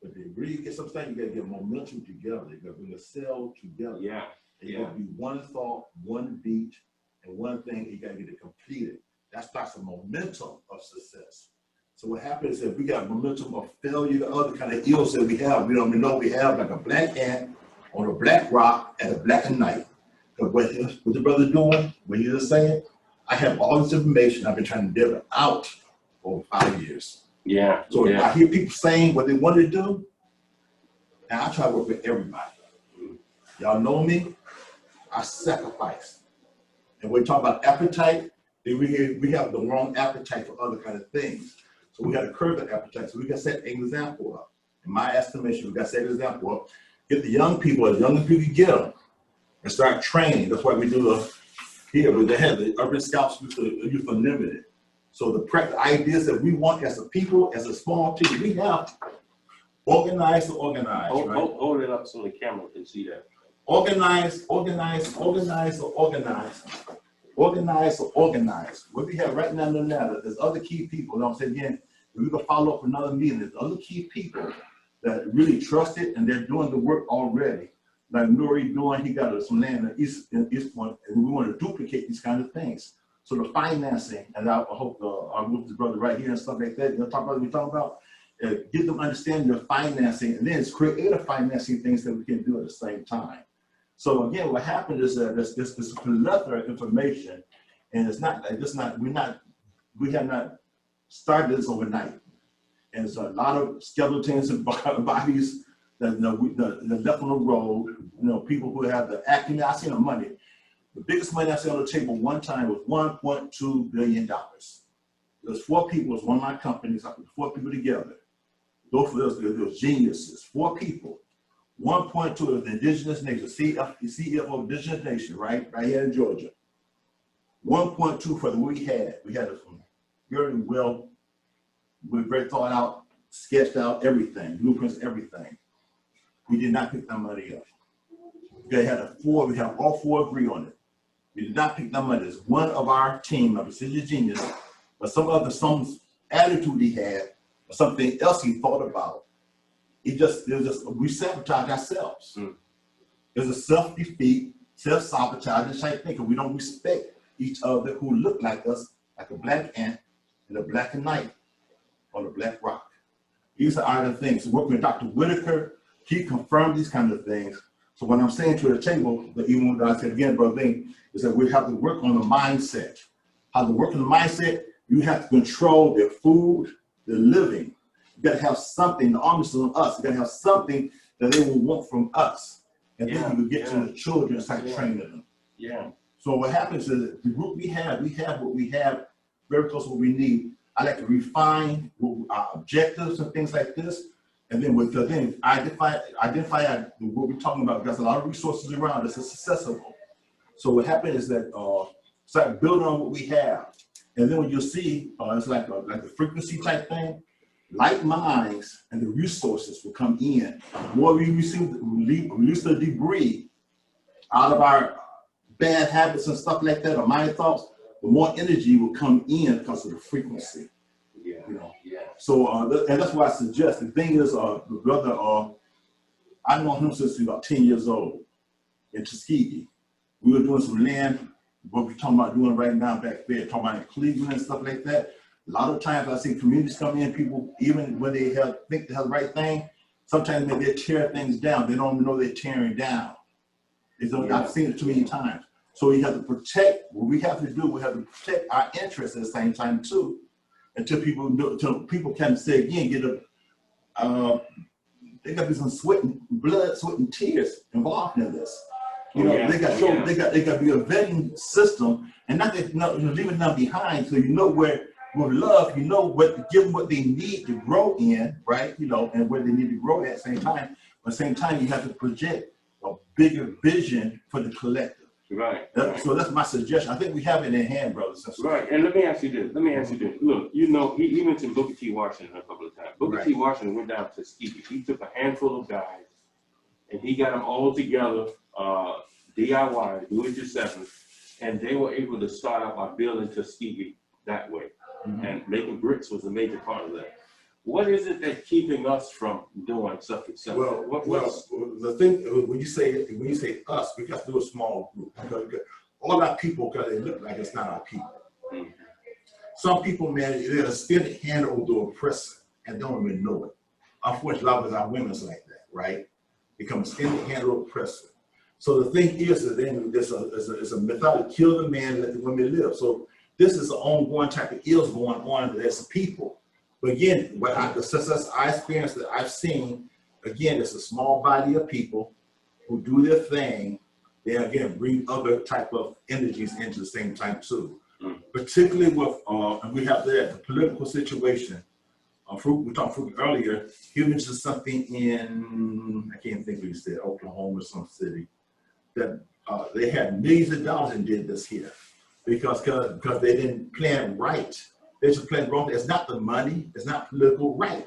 but they really get sometimes you got to get momentum together. You got to bring a cell together. Yeah. It got to be one thought, one beat, and one thing. You got to get it completed. That starts the momentum of success. So what happens is if we got momentum of failure, the other kind of ills that we have, we don't even know we have, like a black ant on a black rock at a black night. But what the brother doing, what he was saying, I have all this information I've been trying to deliver out for 5 years. Yeah. So yeah. I hear people saying what they want to do, and I try to work with everybody. Y'all know me, I sacrifice. And when we talk about appetite, then we have the wrong appetite for other kind of things. So we got to curb that appetite. So we got to set an example up. In my estimation, we got to set an example up. Get the young people, as young as we can get them, and start training. That's why we do here. They have the Urban Scouts Youth Unlimited. So the ideas that we want as a people, as a small team, we have organized to organize. Hold, right? hold it up so the camera can see that. Organize to organize. Organize to organize. What we have right now in the ladder, there's other key people. You know what I'm saying? Again, if we can follow up another meeting, there's other key people that really trust it and they're doing the work already. Like Nuri doing, he got some land in East Point, and we want to duplicate these kind of things. So the financing, and I hope our with the brother right here and stuff like that, talk about what we're talking about, get them understanding the financing, and then it's creative financing things that we can do at the same time. So again, what happened is that there's this plethora of information, and we have not started this overnight. And there's a lot of skeletons and bodies that that left on the road. People who have the acumen. I seen the money. The biggest money I seen on the table one time was $1.2 billion. There's 4 people. It was one of my companies. I put 4 people together. Those geniuses. 4 people. 1.2 of the indigenous nation, CEO of indigenous nation, right here in Georgia. 1.2 for the we had it from very well, we very thought out, sketched out everything, blueprints, everything. We did not pick that money up. We had all 4 agree on it. We did not pick that money. It's one of our team, a prestigious genius, but some attitude he had, or something else he thought about. We sabotage ourselves. There's a self-defeat, self-sabotage type thing, because we don't respect each other who look like us, like a black ant and a black knight on a black rock. These are other things. So working with Dr. Whitaker, he confirmed these kind of things. So what I'm saying to the table, even when I said again, brother Bing, is that we have to work on the mindset. How to work on the mindset, you have to control their food, their living. You got to have something, the onus on us. You got to have something that they will want from us. And then you can get to the children and start training them. Yeah. So what happens is the group we have what we have, very close to what we need. I like to refine our objectives and things like this. And then identify what we're talking about. There's a lot of resources around us. It's accessible. So what happened is that start building on what we have. And then when you see, it's like the frequency type thing, like minds and the resources will come in. The more we release the debris out of our bad habits and stuff like that, or mind thoughts, the more energy will come in because of the frequency. Yeah. You know. Yeah. So, and that's why I suggest, the thing is, the brother, I know him since he was about 10 years old in Tuskegee. We were doing some land, what we're talking about doing right now back there, talking about in Cleveland and stuff like that. A lot of times I see communities come in, people, even when they think they have the right thing, sometimes they tear things down. They don't even know they're tearing down. I've seen it too many times. So you have to protect, what we have to do, we have to protect our interests at the same time too, until people can say again, there got to be some blood, sweat, and tears involved in this. You know, they got to be a vetting system, and not that leaving them behind. So you know where with love, you know give them what they need to grow in, right? You know, and where they need to grow at the same time. But at the same time, you have to project a bigger vision for the collective. Right. So that's my suggestion. I think we have it in hand, brothers and sisters. Right. And let me ask you this. Look, you know, he mentioned Booker T. Washington a couple of times. Booker T. Washington went down to Tuskegee. He took a handful of guys and he got them all together, DIY, do it yourself, and they were able to start out by building Tuskegee that way. And making bricks was a major part of that. What is it that's keeping us from doing something similar? Well, the thing when you say us, we got to do a small group because all our people, because they look like it's not our people. Mhm. Some people, man, they're a extended hand over the oppressor and don't even know it. Unfortunately, a lot of our women's like that, right? Become extended hand over the oppressor. So the thing is that then there's a method to kill the man and let the women live. So this is an ongoing type of ills going on as a people. But again, the success I experienced that I've seen, again, it's a small body of people who do their thing. They again bring other type of energies into the same time too. Particularly with, and we have the political situation. We talked Fruit earlier. He mentioned something in, I can't think what he said, Oklahoma or some city, that they had millions of dollars and did this here because they didn't plan right. They just plan wrong. It's not the money. It's not political right.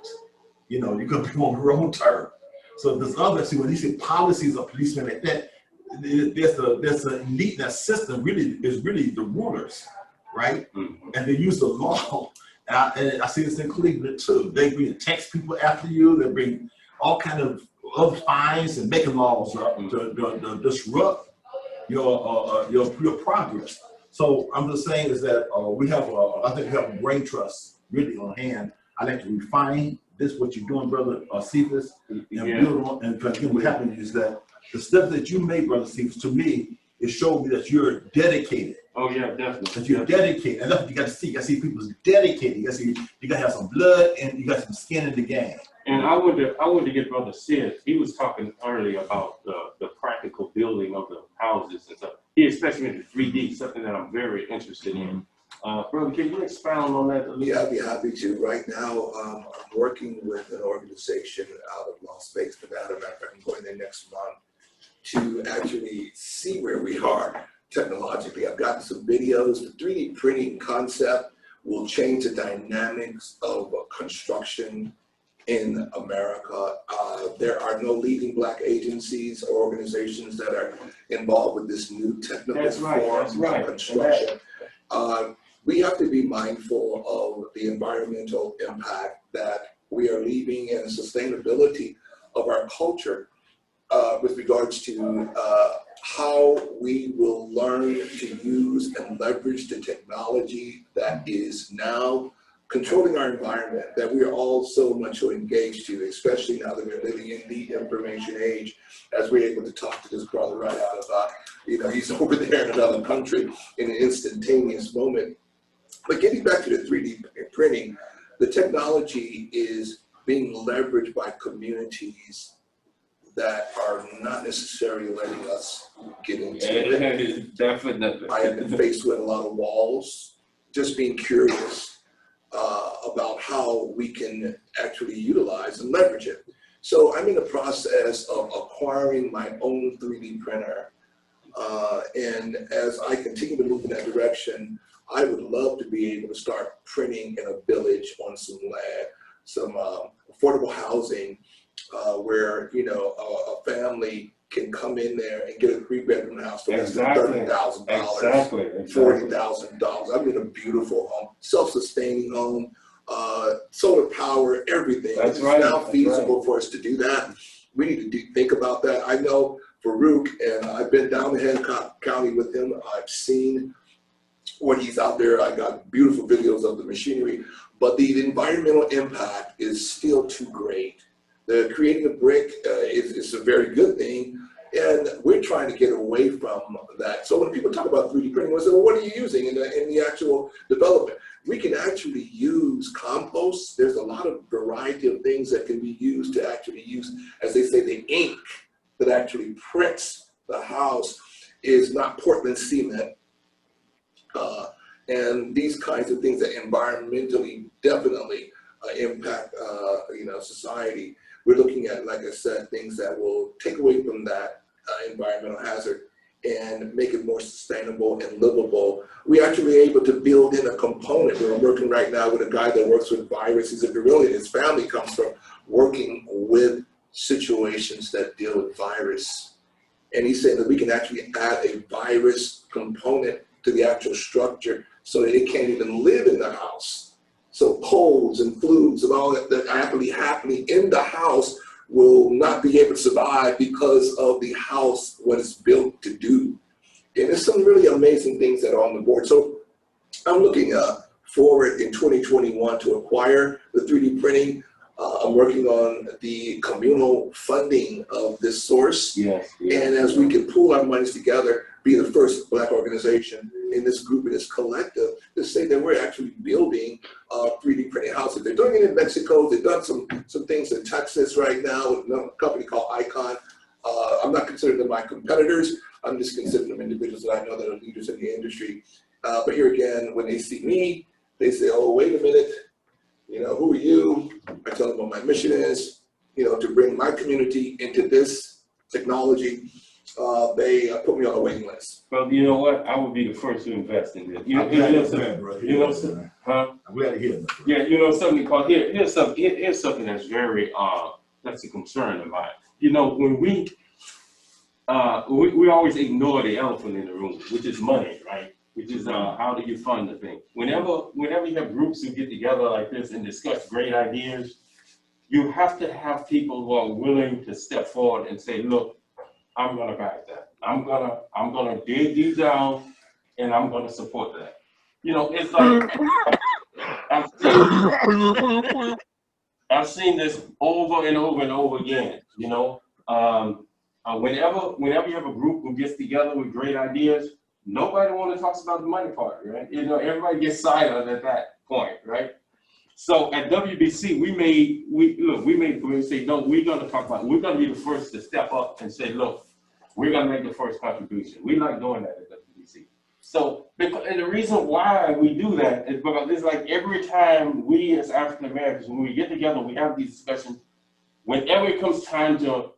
You know, you're going to be on the wrong term. So there's other, see, when you say policies of policemen like that, there's a elite, that system really is really the rulers, right? Mm-hmm. And they use the law. And I see this in Cleveland too. They bring tax people after you. They bring all kind of other fines and making laws up to disrupt your progress. So I'm just saying is that I think we have a brain trust really on hand. I like to refine this, what you're doing, brother Cephas, and build on. And again, what happened is that the steps that you made, brother Cephas, to me, it showed me that you're dedicated. Oh yeah, definitely. That you're dedicated, and that's what you got to see. You got to see people's dedicated. You got to have some blood and you got some skin in the game. And I wanted to get Brother Sid. He was talking earlier about the practical building of the houses and stuff. He especially into 3D, something that I'm very interested in. Brother, can you expound on that a little? Yeah, I'd be happy to. Right now, I'm working with an organization out of Las Vegas, Nevada. I'm going there next month to actually see where we are technologically. I've gotten some videos. The 3D printing concept will change the dynamics of construction in America. There are no leading Black agencies or organizations that are involved with this new technical form of construction. We have to be mindful of the environmental impact that we are leaving and sustainability of our culture with regards to how we will learn to use and leverage the technology that is now controlling our environment, that we are all so much so engaged to, especially now that we're living in the information age, as we're able to talk to this brother right out of, he's over there in another country in an instantaneous moment. But getting back to the 3D printing, the technology is being leveraged by communities that are not necessarily letting us get into it. Definitely. I have been faced with a lot of walls, just being curious about how we can actually utilize and leverage it. So I'm in the process of acquiring my own 3D printer And as I continue to move in that direction, I would love to be able to start printing in a village on some land, some affordable housing, where, you know, a family can come in there and get a 3-bedroom house for less than $30,000, $40,000. I'm in a beautiful home, self-sustaining home, solar power, everything. That's it's right. now That's feasible right. for us to do that. We need to think about that. I know Farouk, and I've been down to Hancock County with him. I've seen when he's out there. I got beautiful videos of the machinery, but the environmental impact is still too great. The creating a brick is a very good thing, and we're trying to get away from that. So when people talk about 3D printing, we say, well, what are you using in the actual development? We can actually use compost. There's a lot of variety of things that can be used to actually use, as they say, the ink that actually prints the house is not Portland cement. And these kinds of things that environmentally definitely impact you know, society. We're looking at, like I said, things that will take away from that environmental hazard and make it more sustainable and livable. We actually able to build in a component. We're working right now with a guy that works with virus. He's a gorilla. His family comes from working with situations that deal with virus. And he's saying that we can actually add a virus component to the actual structure so that it can't even live in the house. So colds and flus and all that happily happening in the house will not be able to survive because of the house, what it's built to do. And there's some really amazing things that are on the board. So I'm looking forward in 2021 to acquire the 3D printing. I'm working on the communal funding of this source. Yes. And as we can pool our monies together, be the first Black organization in this group, in this collective, to say that we're actually building 3D printing houses. They're doing it in Mexico. They've done some things in Texas right now with a company called Icon. I'm not considering them my competitors. I'm just considering them individuals that I know that are leaders in the industry. But here again, when they see me, they say, oh, wait a minute, you know, who are you? I tell them what my mission is, you know, to bring my community into this technology. They put me on a waiting list. Well, you know what? I would be the first to invest in this. I'm glad to hear, bro. You know something? Huh? I'm glad to hear that. Yeah, you know something called here's something that's very that's a concern of mine. You know, when we always ignore the elephant in the room, which is money, right? Which is how do you fund the thing? Whenever you have groups who get together like this and discuss great ideas, you have to have people who are willing to step forward and say, look, I'm gonna back that. I'm gonna dig these down and I'm gonna support that. You know, it's like I've seen this over and over and over again, you know. Whenever you have a group who gets together with great ideas, nobody want to talk about the money part, right? You know, everybody gets silent at that point, right? So at WBC, we made we say, no, we're gonna be the first to step up and say, look, we're gonna make the first contribution. We like doing that at WBC. So, and the reason why we do that is because it's like every time we as African Americans, when we get together, we have these discussions, whenever it comes time to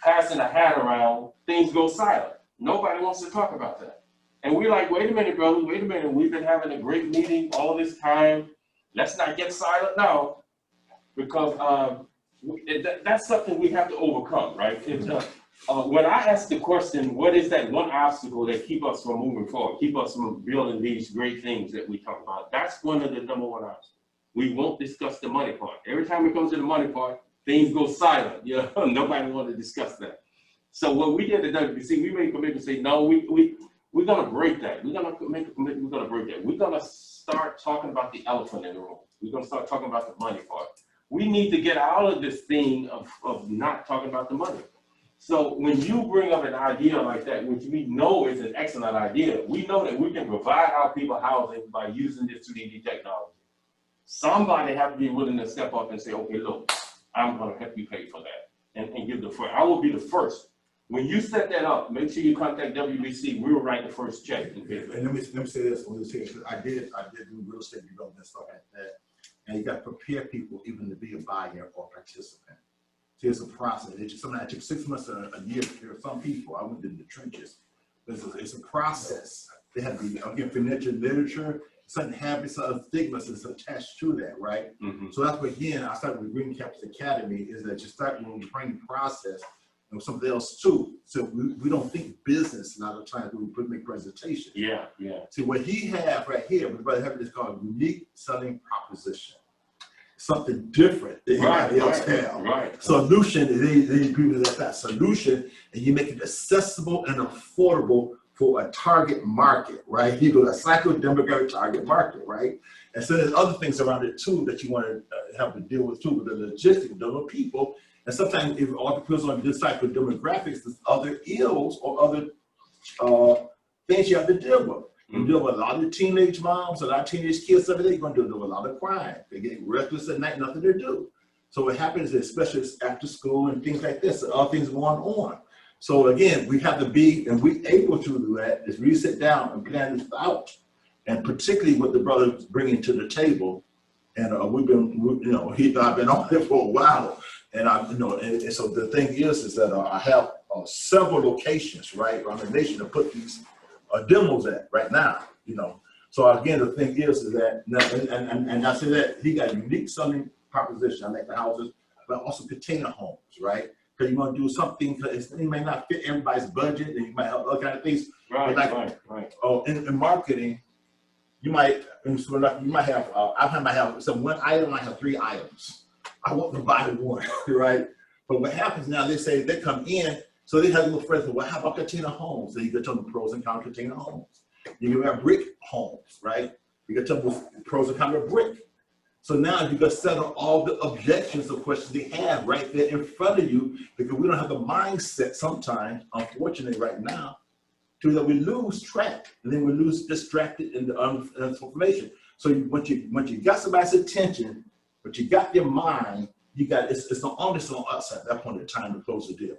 passing a hat around, things go silent. Nobody wants to talk about that. And we're like, wait a minute, brother, wait a minute. We've been having a great meeting all this time. Let's not get silent now, because that's something we have to overcome, right? When I ask the question, what is that one obstacle that keep us from moving forward, keep us from building these great things that we talk about? That's one of the number one obstacles. We won't discuss the money part. Every time it comes to the money part, things go silent. You know, nobody wants to discuss that. So what we did at WBC, we made a commitment to say, no, we're gonna break that. We're gonna make a commitment, we're gonna break that. We're gonna start talking about the elephant in the room. We're gonna start talking about the money part. We need to get out of this thing of not talking about the money. So when you bring up an idea like that, which we know is an excellent idea, we know that we can provide our people housing by using this 3D technology. Somebody have to be willing to step up and say, okay, look, I'm gonna help you pay for that and give the first. I will be the first. When you set that up, make sure you contact WBC. We will write the first check. And let me say this. I did do real estate development stuff like that, and you got to prepare people even to be a buyer or participant. So it's a process. It's something that took 6 months or a year to prepare some people. I went in the trenches it's a process. They have to be, again, financial literature, certain habits, other stigmas is attached to that, right? So that's what, again, I started with Green Campus Academy, is that you start with the training process and something else too. So we don't think business a lot of times when we make presentations. Yeah, yeah. See, what he have right here, everybody have this called unique selling proposition. Something different than anybody else have. Right. Solution, they agree with that solution, and you make it accessible and affordable for a target market, right? You go to a psycho-demographic target market, right? And so there's other things around it too that you want to have to deal with too, with the logistics, the people. And sometimes if all depends on this type of demographics, there's other ills or other things you have to deal with. You deal with a lot of teenage moms, a lot of teenage kids over there, you're going to deal with a lot of crime. They get restless at night, nothing to do. So what happens is, especially after school and things like this, all things going on. So again, we have to be, and we able to do that, is we sit down and plan this out. And particularly what the brother's bringing to the table. And I've been on it for a while. And and so the thing is that I have several locations, right, around the nation to put these demos at right now, So again, the thing is that, and I say that he got a unique selling proposition. I like the houses, but also container homes, right? Because you want to do something, because it may not fit everybody's budget, and you might have other kind of things. Right. Oh, in marketing, you might have, I might have some one item, I have 3 items. I want to buy one, right? But what happens now, they say they come in, so they have a little friends, well, how about container homes? So you can tell them pros and cons of container homes. You can have brick homes, right? You can tell them pros and cons of brick. So now you got to settle all the objections or questions they have right there in front of you, because we don't have the mindset sometimes, unfortunately right now, to that we lose track, and then we lose distracted in the information. So once you got somebody's attention, but you got their mind, it's the onus on us at that point in time to close the deal.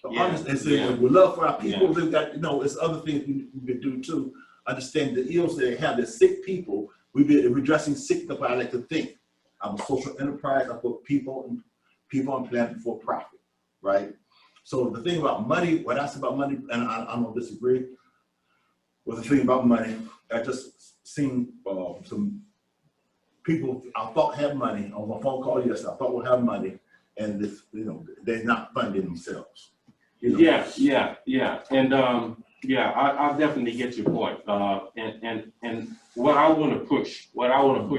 We love for our people. We've got, it's other things we could do too. Understand the ills that they have. They're sick people. We're addressing sick people. I like to think. I'm a social enterprise. I put people and planet for profit, right? So the thing about money, what I say about money, and I don't disagree with the thing about money. I just seen some people I thought had money on my phone call yesterday. I thought would have money, and this, they're not funding themselves. Yeah. And I definitely get your point. And what I want to push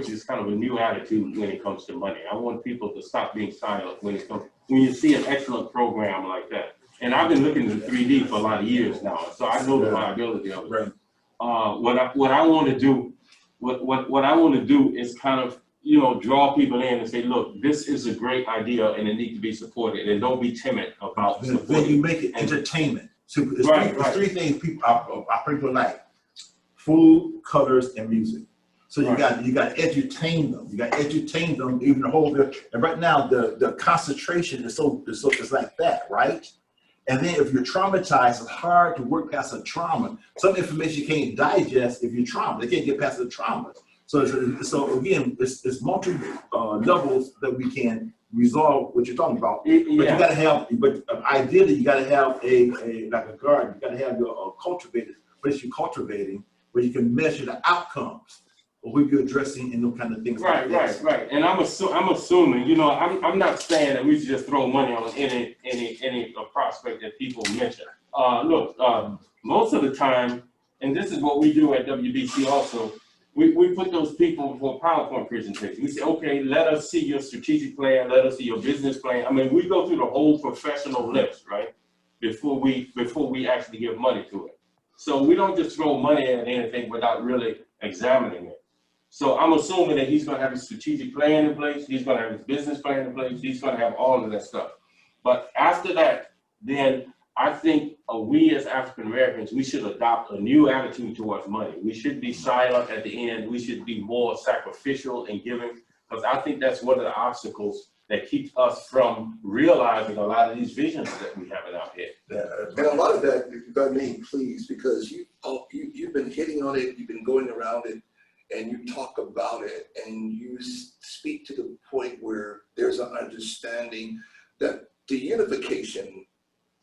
is kind of a new attitude when it comes to money. I want people to stop being silent when you see an excellent program like that. And I've been looking at 3D for a lot of years now, so I know the viability of it. What I want to do is kind of draw people in and say, look, this is a great idea and it needs to be supported, and don't be timid about supporting. Then you make it entertainment. So it's three things people like: food, colors, and music. So you got to entertain them. You got to entertain them even the whole bit. And right now the concentration is it's like that, right? And then if you're traumatized, it's hard to work past a trauma. Some information you can't digest if you're traumatized. They can't get past the trauma. So again, it's multiple levels that we can resolve what you're talking about. But you got to have, ideally you got to have like a garden. You got to have your cultivated place you're cultivating where you can measure the outcomes of what you're addressing and those kind of things. Right. And I'm assuming, I'm not saying that we should just throw money on any prospect that people mention. Look, most of the time, and this is what we do at WBC also. We put those people before PowerPoint presentation. We say, okay, let us see your strategic plan, let us see your business plan. I mean, we go through the whole professional list, right? Before we actually give money to it. So we don't just throw money at anything without really examining it. So I'm assuming that he's gonna have his strategic plan in place, he's gonna have his business plan in place, he's gonna have all of that stuff. But after that, then I think we as African Americans, we should adopt a new attitude towards money. We should be silent at the end. We should be more sacrificial and giving, because I think that's one of the obstacles that keeps us from realizing a lot of these visions that we have out here. And a lot of that, if I may, please, because you've been hitting on it, you've been going around it, and you talk about it, and you speak to the point where there's an understanding that the unification,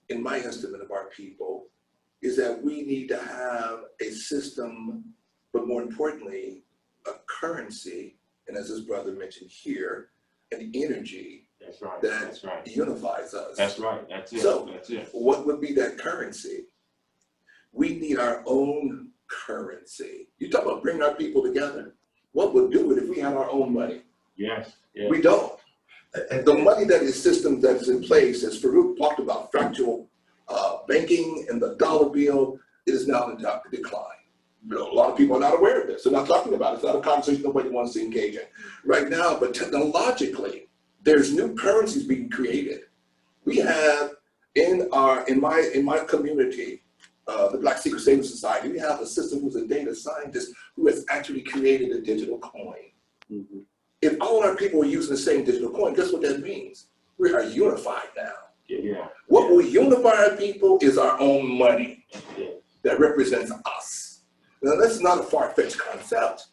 in my estimate, of our people is that we need to have a system, but more importantly, a currency, and as this brother mentioned here, an energy That's right. that That's right. unifies us. That's right. That's it. So, That's it. what would be that currency? We need our own currency. You talk about bringing our people together. What would do it if we had our own money? Yes. Yes. We don't. And the money that is system that is in place, as Farouk talked about, fractional banking and the dollar bill, it is now in decline. You know, a lot of people are not aware of this. They're not talking about it. It's not a conversation nobody wants to engage in right now. But technologically, there's new currencies being created. We have in my community, the Black Secret Savings Society, we have a system who's a data scientist who has actually created a digital coin. Mhm. If all our people are using the same digital coin, guess what that means? We are unified now. Yeah. What will unify our people is our own money Yeah. that represents us. Now, that's not a far-fetched concept,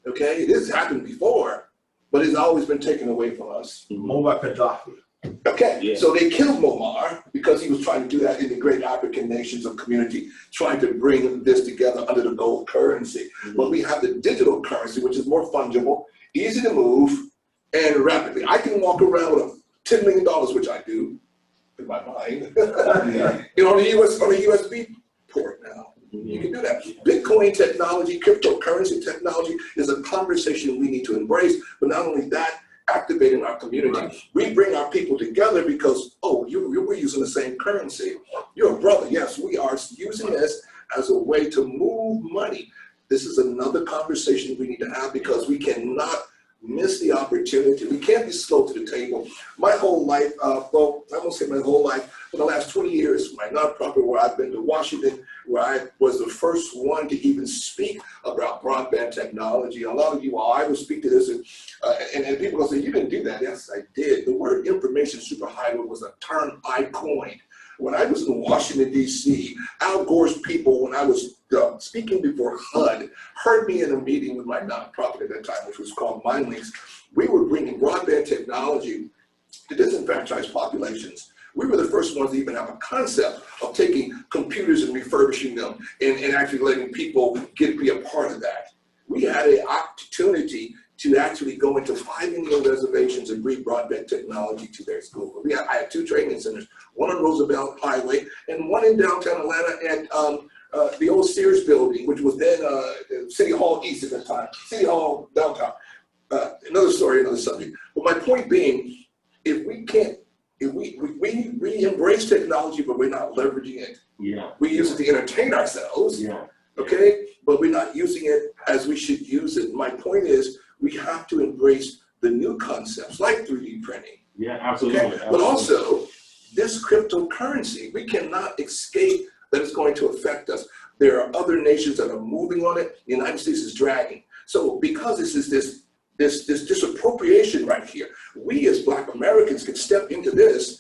okay? This happened before, but it's always been taken away from us. Muammar Gaddafi. Okay, Yeah. so they killed Muammar because he was trying to do that in the great African nations of community, trying to bring this together under the gold currency. But we have the digital currency, which is more fungible, easy to move, and rapidly. I can walk around with $10 million, which I do in my mind, you know, on a USB port now. You can do that. Bitcoin technology, cryptocurrency technology is a conversation we need to embrace. But not only that, activating our community. Right. We bring our people together because, we're using the same currency. You're a brother. Yes, we are using this as a way to move money. This is another conversation we need to have because we cannot miss the opportunity. We can't be slow to the table. My whole life, well, I won't say my whole life, for the last 20 years, my nonprofit where I've been to Washington, where I was the first one to even speak about broadband technology. A lot of you, I will speak to this, and people will say, you didn't do that. Yes, I did. The word information superhighway was a term I coined. When I was in Washington, D.C., Al Gore's people, when I was speaking before HUD, heard me in a meeting with my nonprofit at that time, which was called MindLinks. We were bringing broadband technology to disenfranchised populations. We were the first ones to even have a concept of taking computers and refurbishing them and actually letting people be a part of that. We had an opportunity to actually go into 5 Indian reservations and bring broadband technology to their school. I had 2 training centers, one on Roosevelt Highway and one in downtown Atlanta at the old Sears building, which was then City Hall East at the time, City Hall downtown. Another story, another subject. But my point being, if we embrace technology, but we're not leveraging it. Yeah. We use it to entertain ourselves. Yeah. Okay, but we're not using it as we should use it. My point is, we have to embrace the new concepts like 3D printing. Yeah, absolutely. Okay? Absolutely. But also this cryptocurrency, we cannot escape that it's going to affect us. There are other nations that are moving on it. The United States is dragging. So because this is this appropriation right here, we as Black Americans can step into this,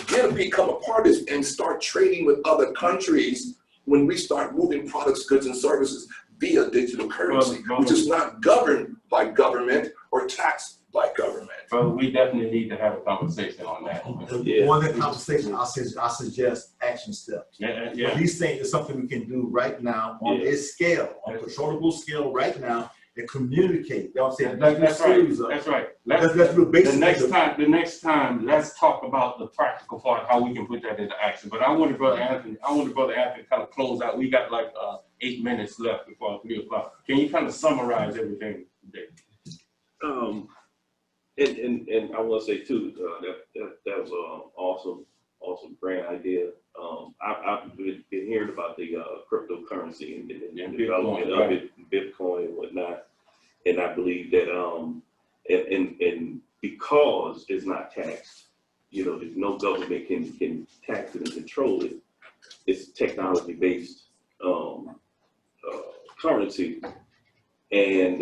then become a part of this and start trading with other countries when we start moving products, goods, and services via digital currency, which is not governed by government or taxed by government. Brother, we definitely need to have a conversation on that. Yeah. On that conversation, I suggest action steps. Yeah. But these things is something we can do right now on a scale, on a controllable scale right now, and communicate. You know what I'm saying? That's right. That's right. Let's do basic. The next time, let's talk about the practical part, how we can put that into action. But I wanted Brother Anthony to kind of close out. We got like 8 minutes left before 3 o'clock. Can you kind of summarize everything today? And I want to say too, that was an awesome grand idea. I've been hearing about the cryptocurrency and the development of it, Bitcoin and whatnot. And I believe that and because it's not taxed, there's no government can tax it and control it. It's technology based currency. And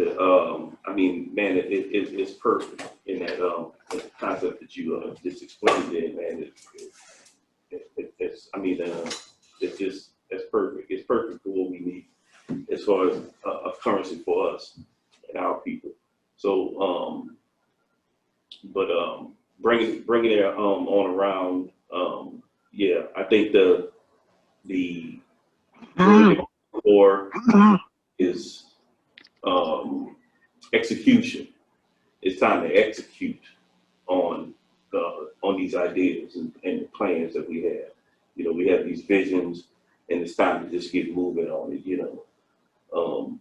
I mean, man, it's perfect in that concept that you just explained there, man. It's perfect. It's perfect for what we need as far as a currency for us and our people. So, bringing it on around, I think the Or is execution. It's time to execute on these ideas and plans that we have. You know, we have these visions, and it's time to just get moving on it. You know,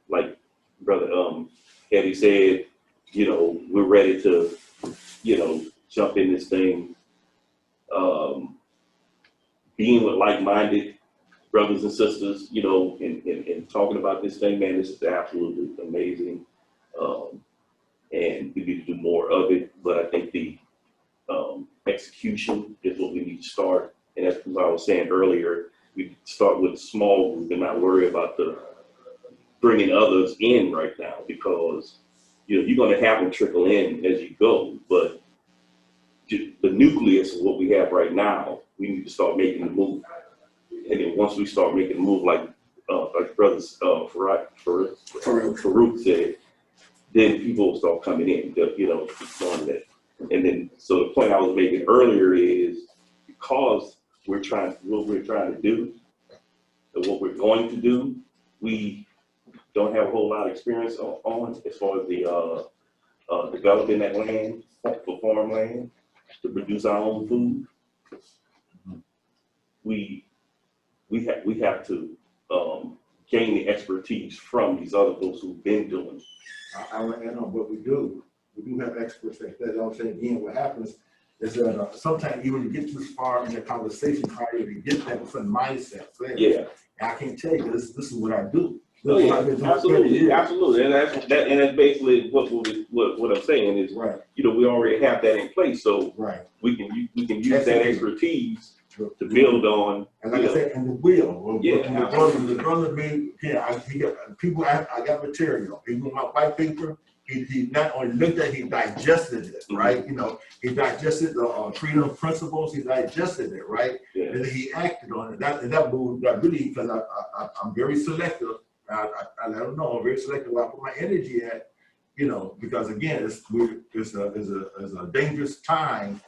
like Brother Eddie said, you know, we're ready to, you know, jump in this thing. Being with like-minded brothers and sisters, you know, and talking about this thing, man, this is absolutely amazing. And we need to do more of it, but I think the execution is what we need to start. And that's what I was saying earlier, we start with a small group and not worry about the bringing others in right now, because, you know, you're going to have them trickle in as you go, but the nucleus of what we have right now, we need to start making the move. And then once we start making the move, like brothers Farouk said, then people will start coming in, you know, on that. And then, so the point I was making earlier is, because what we're trying to do, and what we're going to do, we don't have a whole lot of experience on as far as the developing that land for farmland to produce our own food. We have to gain the expertise from these other folks who've been doing it. I would add on what we do. We do have experts like that. I'm saying again, what happens is that sometimes even to get too far in the conversation, try to get that different mindset. Yeah. I can't tell you this is what I do. Oh, yeah, absolutely, absolutely, and that's basically what I'm saying is, right. You know, we already have that in place, so right. we can use that expertise to build on. And like I said, and the will. Yeah, the brother made, yeah, he got people. I got material. He went my white paper. He not only looked at it, he digested it, right? You know, he digested the freedom principles. He digested it, right? Yeah. And then he acted on it. That moved. That really, because I'm very selective. I don't know. I'm very selective where I put my energy at. You know, because again, it's a dangerous time,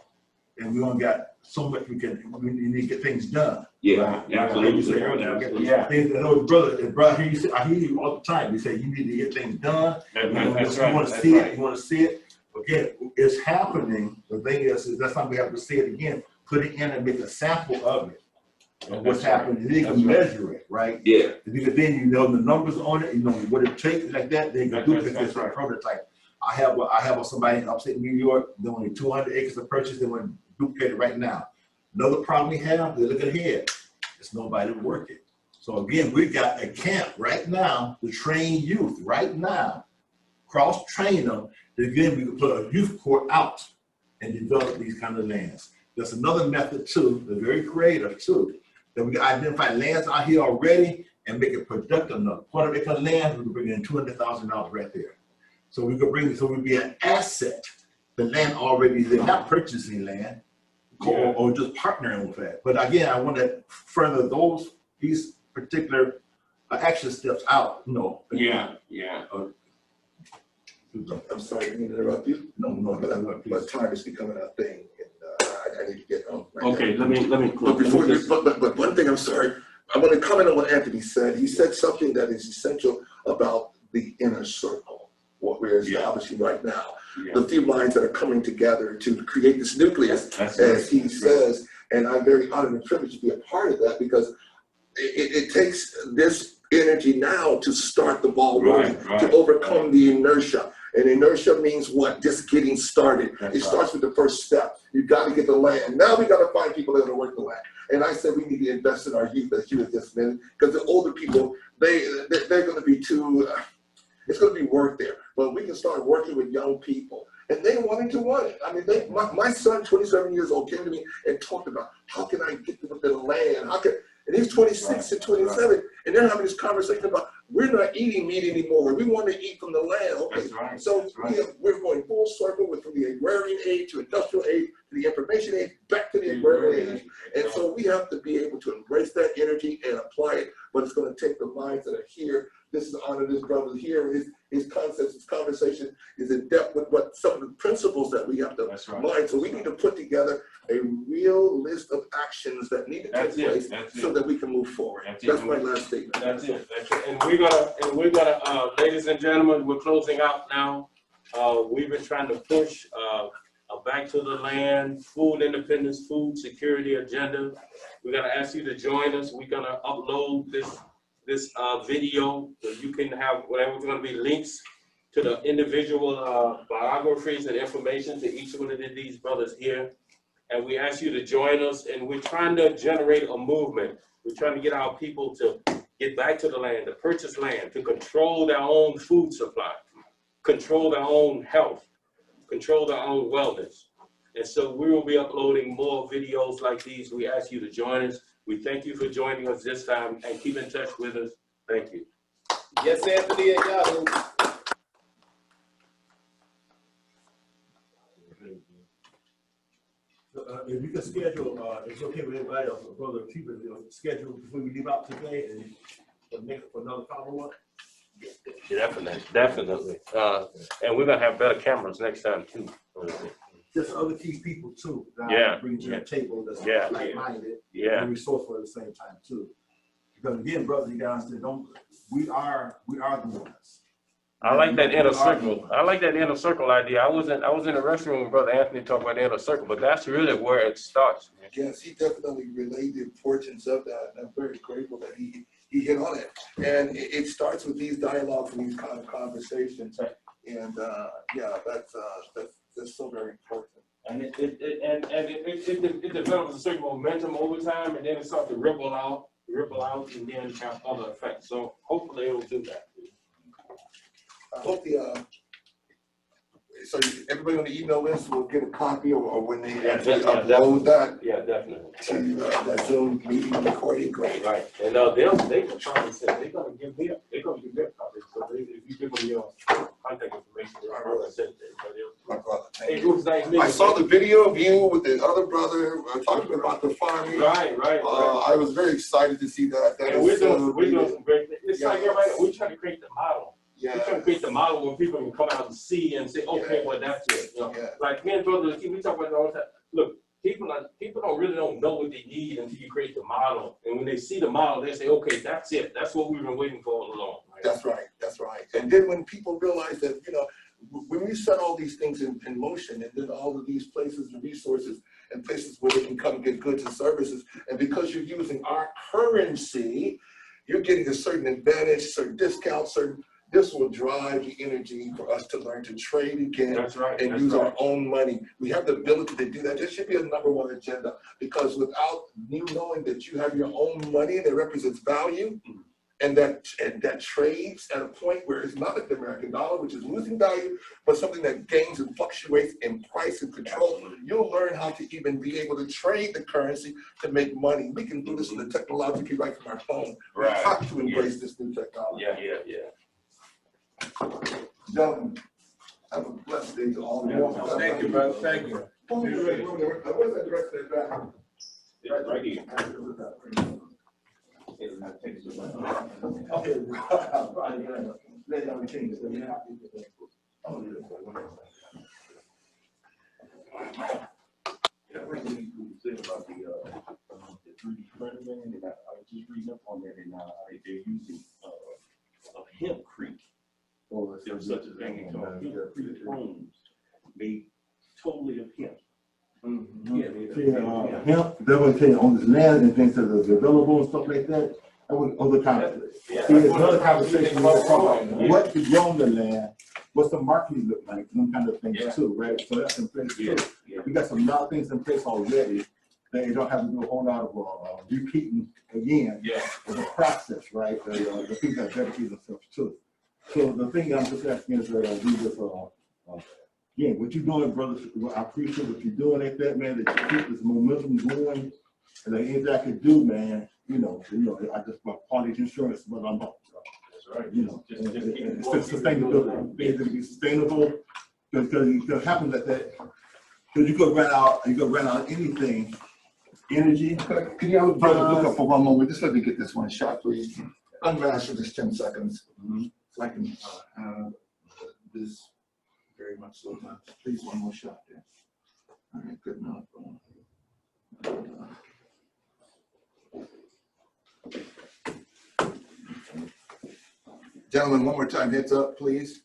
and we only got so much we need to get things done. Yeah, right? absolutely. Yeah. And brother, I hear you all the time. You say you need to get things done. You want to see it. You want to see it. Again, it's happening. The thing is that's why we have to say it again. Put it in and make a sample of it. Of what's happening. They can measure it, right? Yeah. Because then you know the numbers on it. You know what it takes like that. They can duplicate this prototype. I have somebody in upstate New York doing 200 acres of purchase. They want to duplicate it right now. Another problem we have, they look ahead. There's nobody to work it. So again, we got a camp right now to train youth right now, cross-train them. Again, we can put a youth court out and develop these kind of lands. There's another method too, they're very creative too, that we can identify lands out here already and make it productive enough. $1/acre land, we can bring in $200,000 right there. So we could bring, so we'd be an asset. The land already there, not purchasing land, or just partnering with that. But again, I want to further these particular action steps out. You know. Yeah. I'm sorry to interrupt you. No, but time is becoming a thing, and I need to get on. Right Okay, now. let me But before, but one thing, I'm sorry. I want to comment on what Anthony said. He said something that is essential about the inner circle, what we're establishing right now. The few lines that are coming together to create this nucleus, as he says, and I'm very honored and privileged to be a part of that, because it takes this energy now to start the ball rolling, to overcome the inertia. And inertia means what? Just getting started. It starts with the first step. You got to get the land. Now we got to find people that are going to work the land. And I said we need to invest in our youth, as you just mentioned, because the older people, they're going to be too, it's going to be work there. But we can start working with young people. And they wanted to want it. I mean, my son, 27 years old, came to me and talked about, how can I get to the land? And he's 26 and 27, and they're having this conversation about, we're not eating meat anymore. We want to eat from the land. Okay, so we're going full circle from the agrarian age to industrial age to the information age back to the agrarian age. And so we have to be able to embrace that energy and apply it but it's gonna take the minds that are here. This is honor this brother here. His concepts, his conversation is in depth with what some of the principles that we have to mind. So we need to put together a real list of actions that need to take place so that we can move forward. That's my last statement. That's it. And we're gonna, ladies and gentlemen, we're closing out now. We've been trying to push a back to the land, food independence, food security agenda. We're gonna ask you to join us. We're gonna upload this video, so you can have whatever's gonna be links to the individual biographies and information to each one of these brothers here. And we ask you to join us, and we're trying to generate a movement. We're trying to get our people to get back to the land, to purchase land, to control their own food supply, control their own health, control their own wellness. And so we will be uploading more videos like these. We ask you to join us. We thank you for joining us this time, and keep in touch with us. Thank you. Yes, Anthony and Yahoo. If you can schedule, it's okay with everybody else, brother, keep it, schedule before we leave out today and make it for another follow-up. Definitely. And we're gonna have better cameras next time too. Just other key people too. Bring to the table that's like-minded. And resourceful at the same time too. Because again, brother, you guys we are the ones. I like that inner circle. I like that inner circle idea. I was in the restroom with Brother Anthony talking about the inner circle, but that's really where it starts. Yes, he definitely relayed the importance of that, and I'm very grateful that he hit on it. And it starts with these dialogues and these kind of conversations. And yeah, that's so very important. And it develops a certain momentum over time, and then it starts to ripple out, and then have other effects. So hopefully it'll do that. I hope so everybody on the email list will get a copy, or when they actually upload that. Yeah, definitely. To that Zoom meeting recording, great. Right, and they can probably say they're gonna give me a copy. So if you give them your contact information, I'll send it to everybody else. My brother, Hey, thank it you. was nice meeting I you. saw the video of you with the other brother talking about the farming. Right. I was very excited to see that. And we're doing some great things. It's like everybody, we're trying to create the model. We're trying to create the model where people can come out and see and say, okay, well, that's it. You know? Like me and Brother, we talk about it all the time. Look, people don't know what they need until you create the model. And when they see the model, they say, okay, that's it. That's what we've been waiting for all along. Right? That's right. And then when people realize that, when we set all these things in motion, and then all of these places and resources and places where they can come get goods and services, and because you're using our currency, you're getting a certain advantage, certain discount, this will drive the energy for us to learn to trade again and use our own money. We have the ability to do that. This should be a #1 agenda, because without you knowing that you have your own money that represents value, and that trades at a point where it's not like the American dollar, which is losing value, but something that gains and fluctuates in price and control. You'll learn how to even be able to trade the currency to make money. We can do this in the technologically right from our phone. We have to embrace this new technology. Yeah. Gentlemen, have a blessed day to all of you. Thank you, brother. Thank you. Where's that director back? Right here. Okay, right. Let down the changes. What do you think about the 3D printing, and I was just reading up on that, and they're using a hempcrete, or there's such a thing called hempcrete homes made totally of hemp. Hemp, they're going to tell you on this land and things that are available and stuff like that. That was other conversation. There's another conversation where they talk about what to grow on the land, what's the marketing look like, some kind of things too, right? So that's in place too. We got some lot of things in place already that you don't have to do a whole lot of repeating again. The process, right? The people that dedicate themselves to it. So the thing I'm just asking is again, what you're doing, brothers, I appreciate what you're doing like that, man, that you keep this momentum going. And the things I could do, man, I just want quality insurance, but I'm not. That's right. It's sustainability. Being able to be sustainable, because it happens like that. Because you could run out anything energy. Can you have brother look up for one moment? Just let me get this one shot, please. Unmask for just 10 seconds. So I can have this very much so much. Please, one more shot there. All right, good enough. Gentlemen, one more time, heads up, please.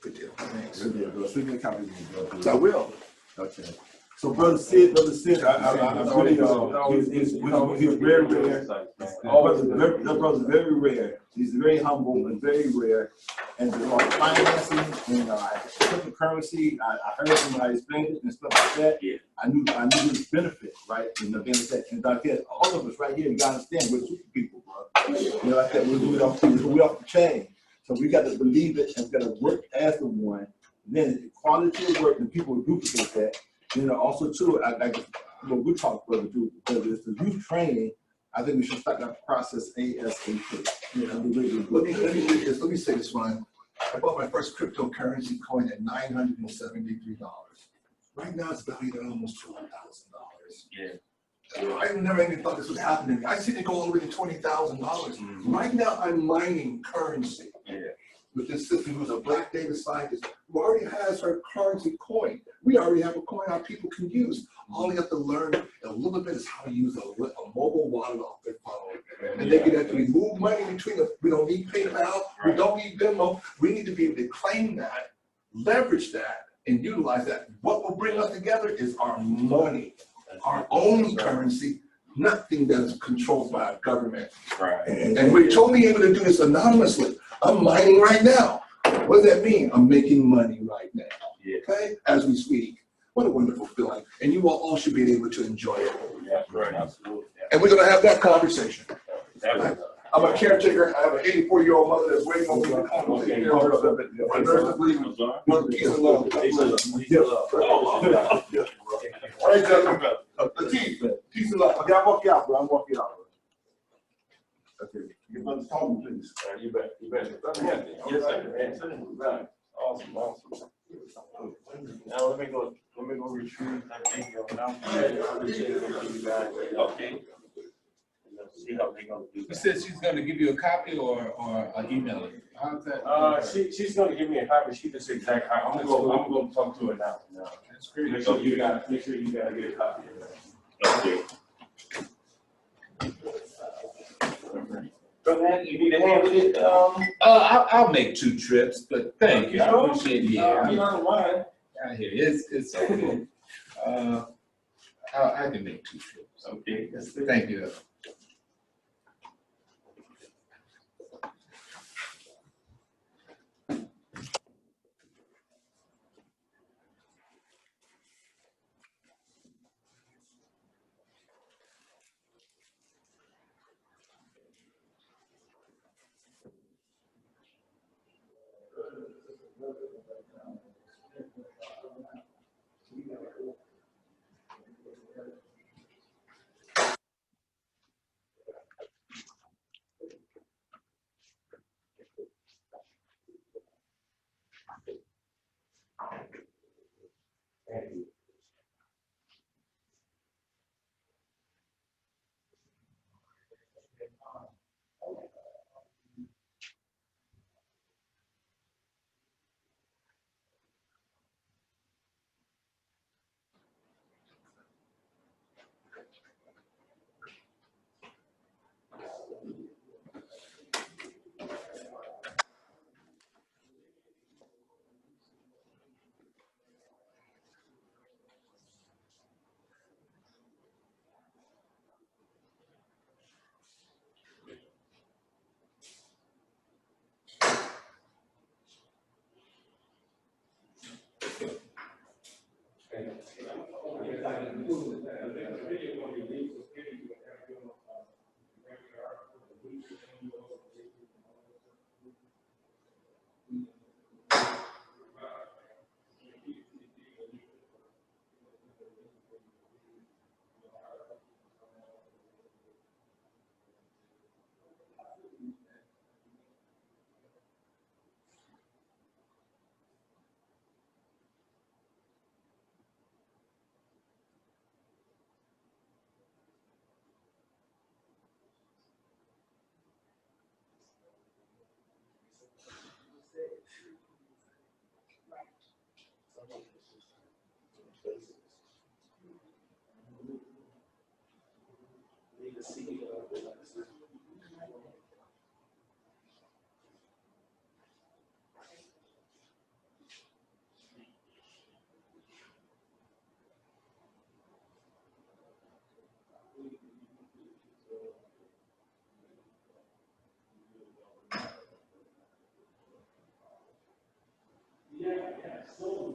Good deal. Thanks. Good deal, bro. Send me a copy, bro. I will. Okay. So brother Sid, I really, he's very rare. That brother's very rare. He's very humble and very rare. And about financing and cryptocurrency, I heard him when I explained it and stuff like that. Yeah. I knew his benefit, right? And the benefit, and like that, all of us right here, you gotta understand, we're super people, bro. You know, like that, we off the chain. So we got to believe it and we got to work as the one. Then quality of work and people duplicate that. You know, also too, I like what we talk brother too, because it's the youth training. I think we should start that process ASAP. You know, let me say this, Ryan. I bought my first cryptocurrency coin at $973. Right now it's valued at almost $200,000. Yeah. I never even thought this would happen to me. I see it go all the way to $20,000. Right now I'm mining currency. Yeah. With this sister who's a black data scientist who already has her currency coin. We already have a coin our people can use. All you have to learn a little bit is how to use a mobile wallet off their phone. And they can actually move money between us. We don't need PayPal, we don't need Venmo. We need to be able to claim that, leverage that, and utilize that. What will bring us together is our money, our own currency, nothing that is controlled by a government. Right. And we're totally able to do this anonymously. I'm mining right now. What does that mean? I'm making money right now. Yeah. Okay? As we speak. What a wonderful feeling. And you all should be able to enjoy it. Yeah, right. Absolutely. And we're going to have that conversation. Definitely. I'm a caretaker. I have an 84-year-old mother that's waiting on me to come and take care of her. My nurse is leaving. Mother, peace and love. All right, gentlemen. Lateef, peace and love. Okay, I'm walking out, bro. I'm walking out, bro. Okay. Your brother's talking, please. You bet. Yes, sir. Awesome. Now let me go retrieve that video. Now appreciate you guys. Okay. See how they gonna do You that. said she's gonna give you a copy or email it? How's that? She's gonna give me a copy. She just exact. I'm gonna talk to her now. That's great. Make sure you gotta get a copy of that. Okay. Brother, Andy, you need a hand with it? I'll make 2 trips, but thank you. I sure? appreciate it. You Yeah, don't mind. I hear you. It's okay. I can make 2 trips. Okay. That's it. Thank you. Yeah, yeah, so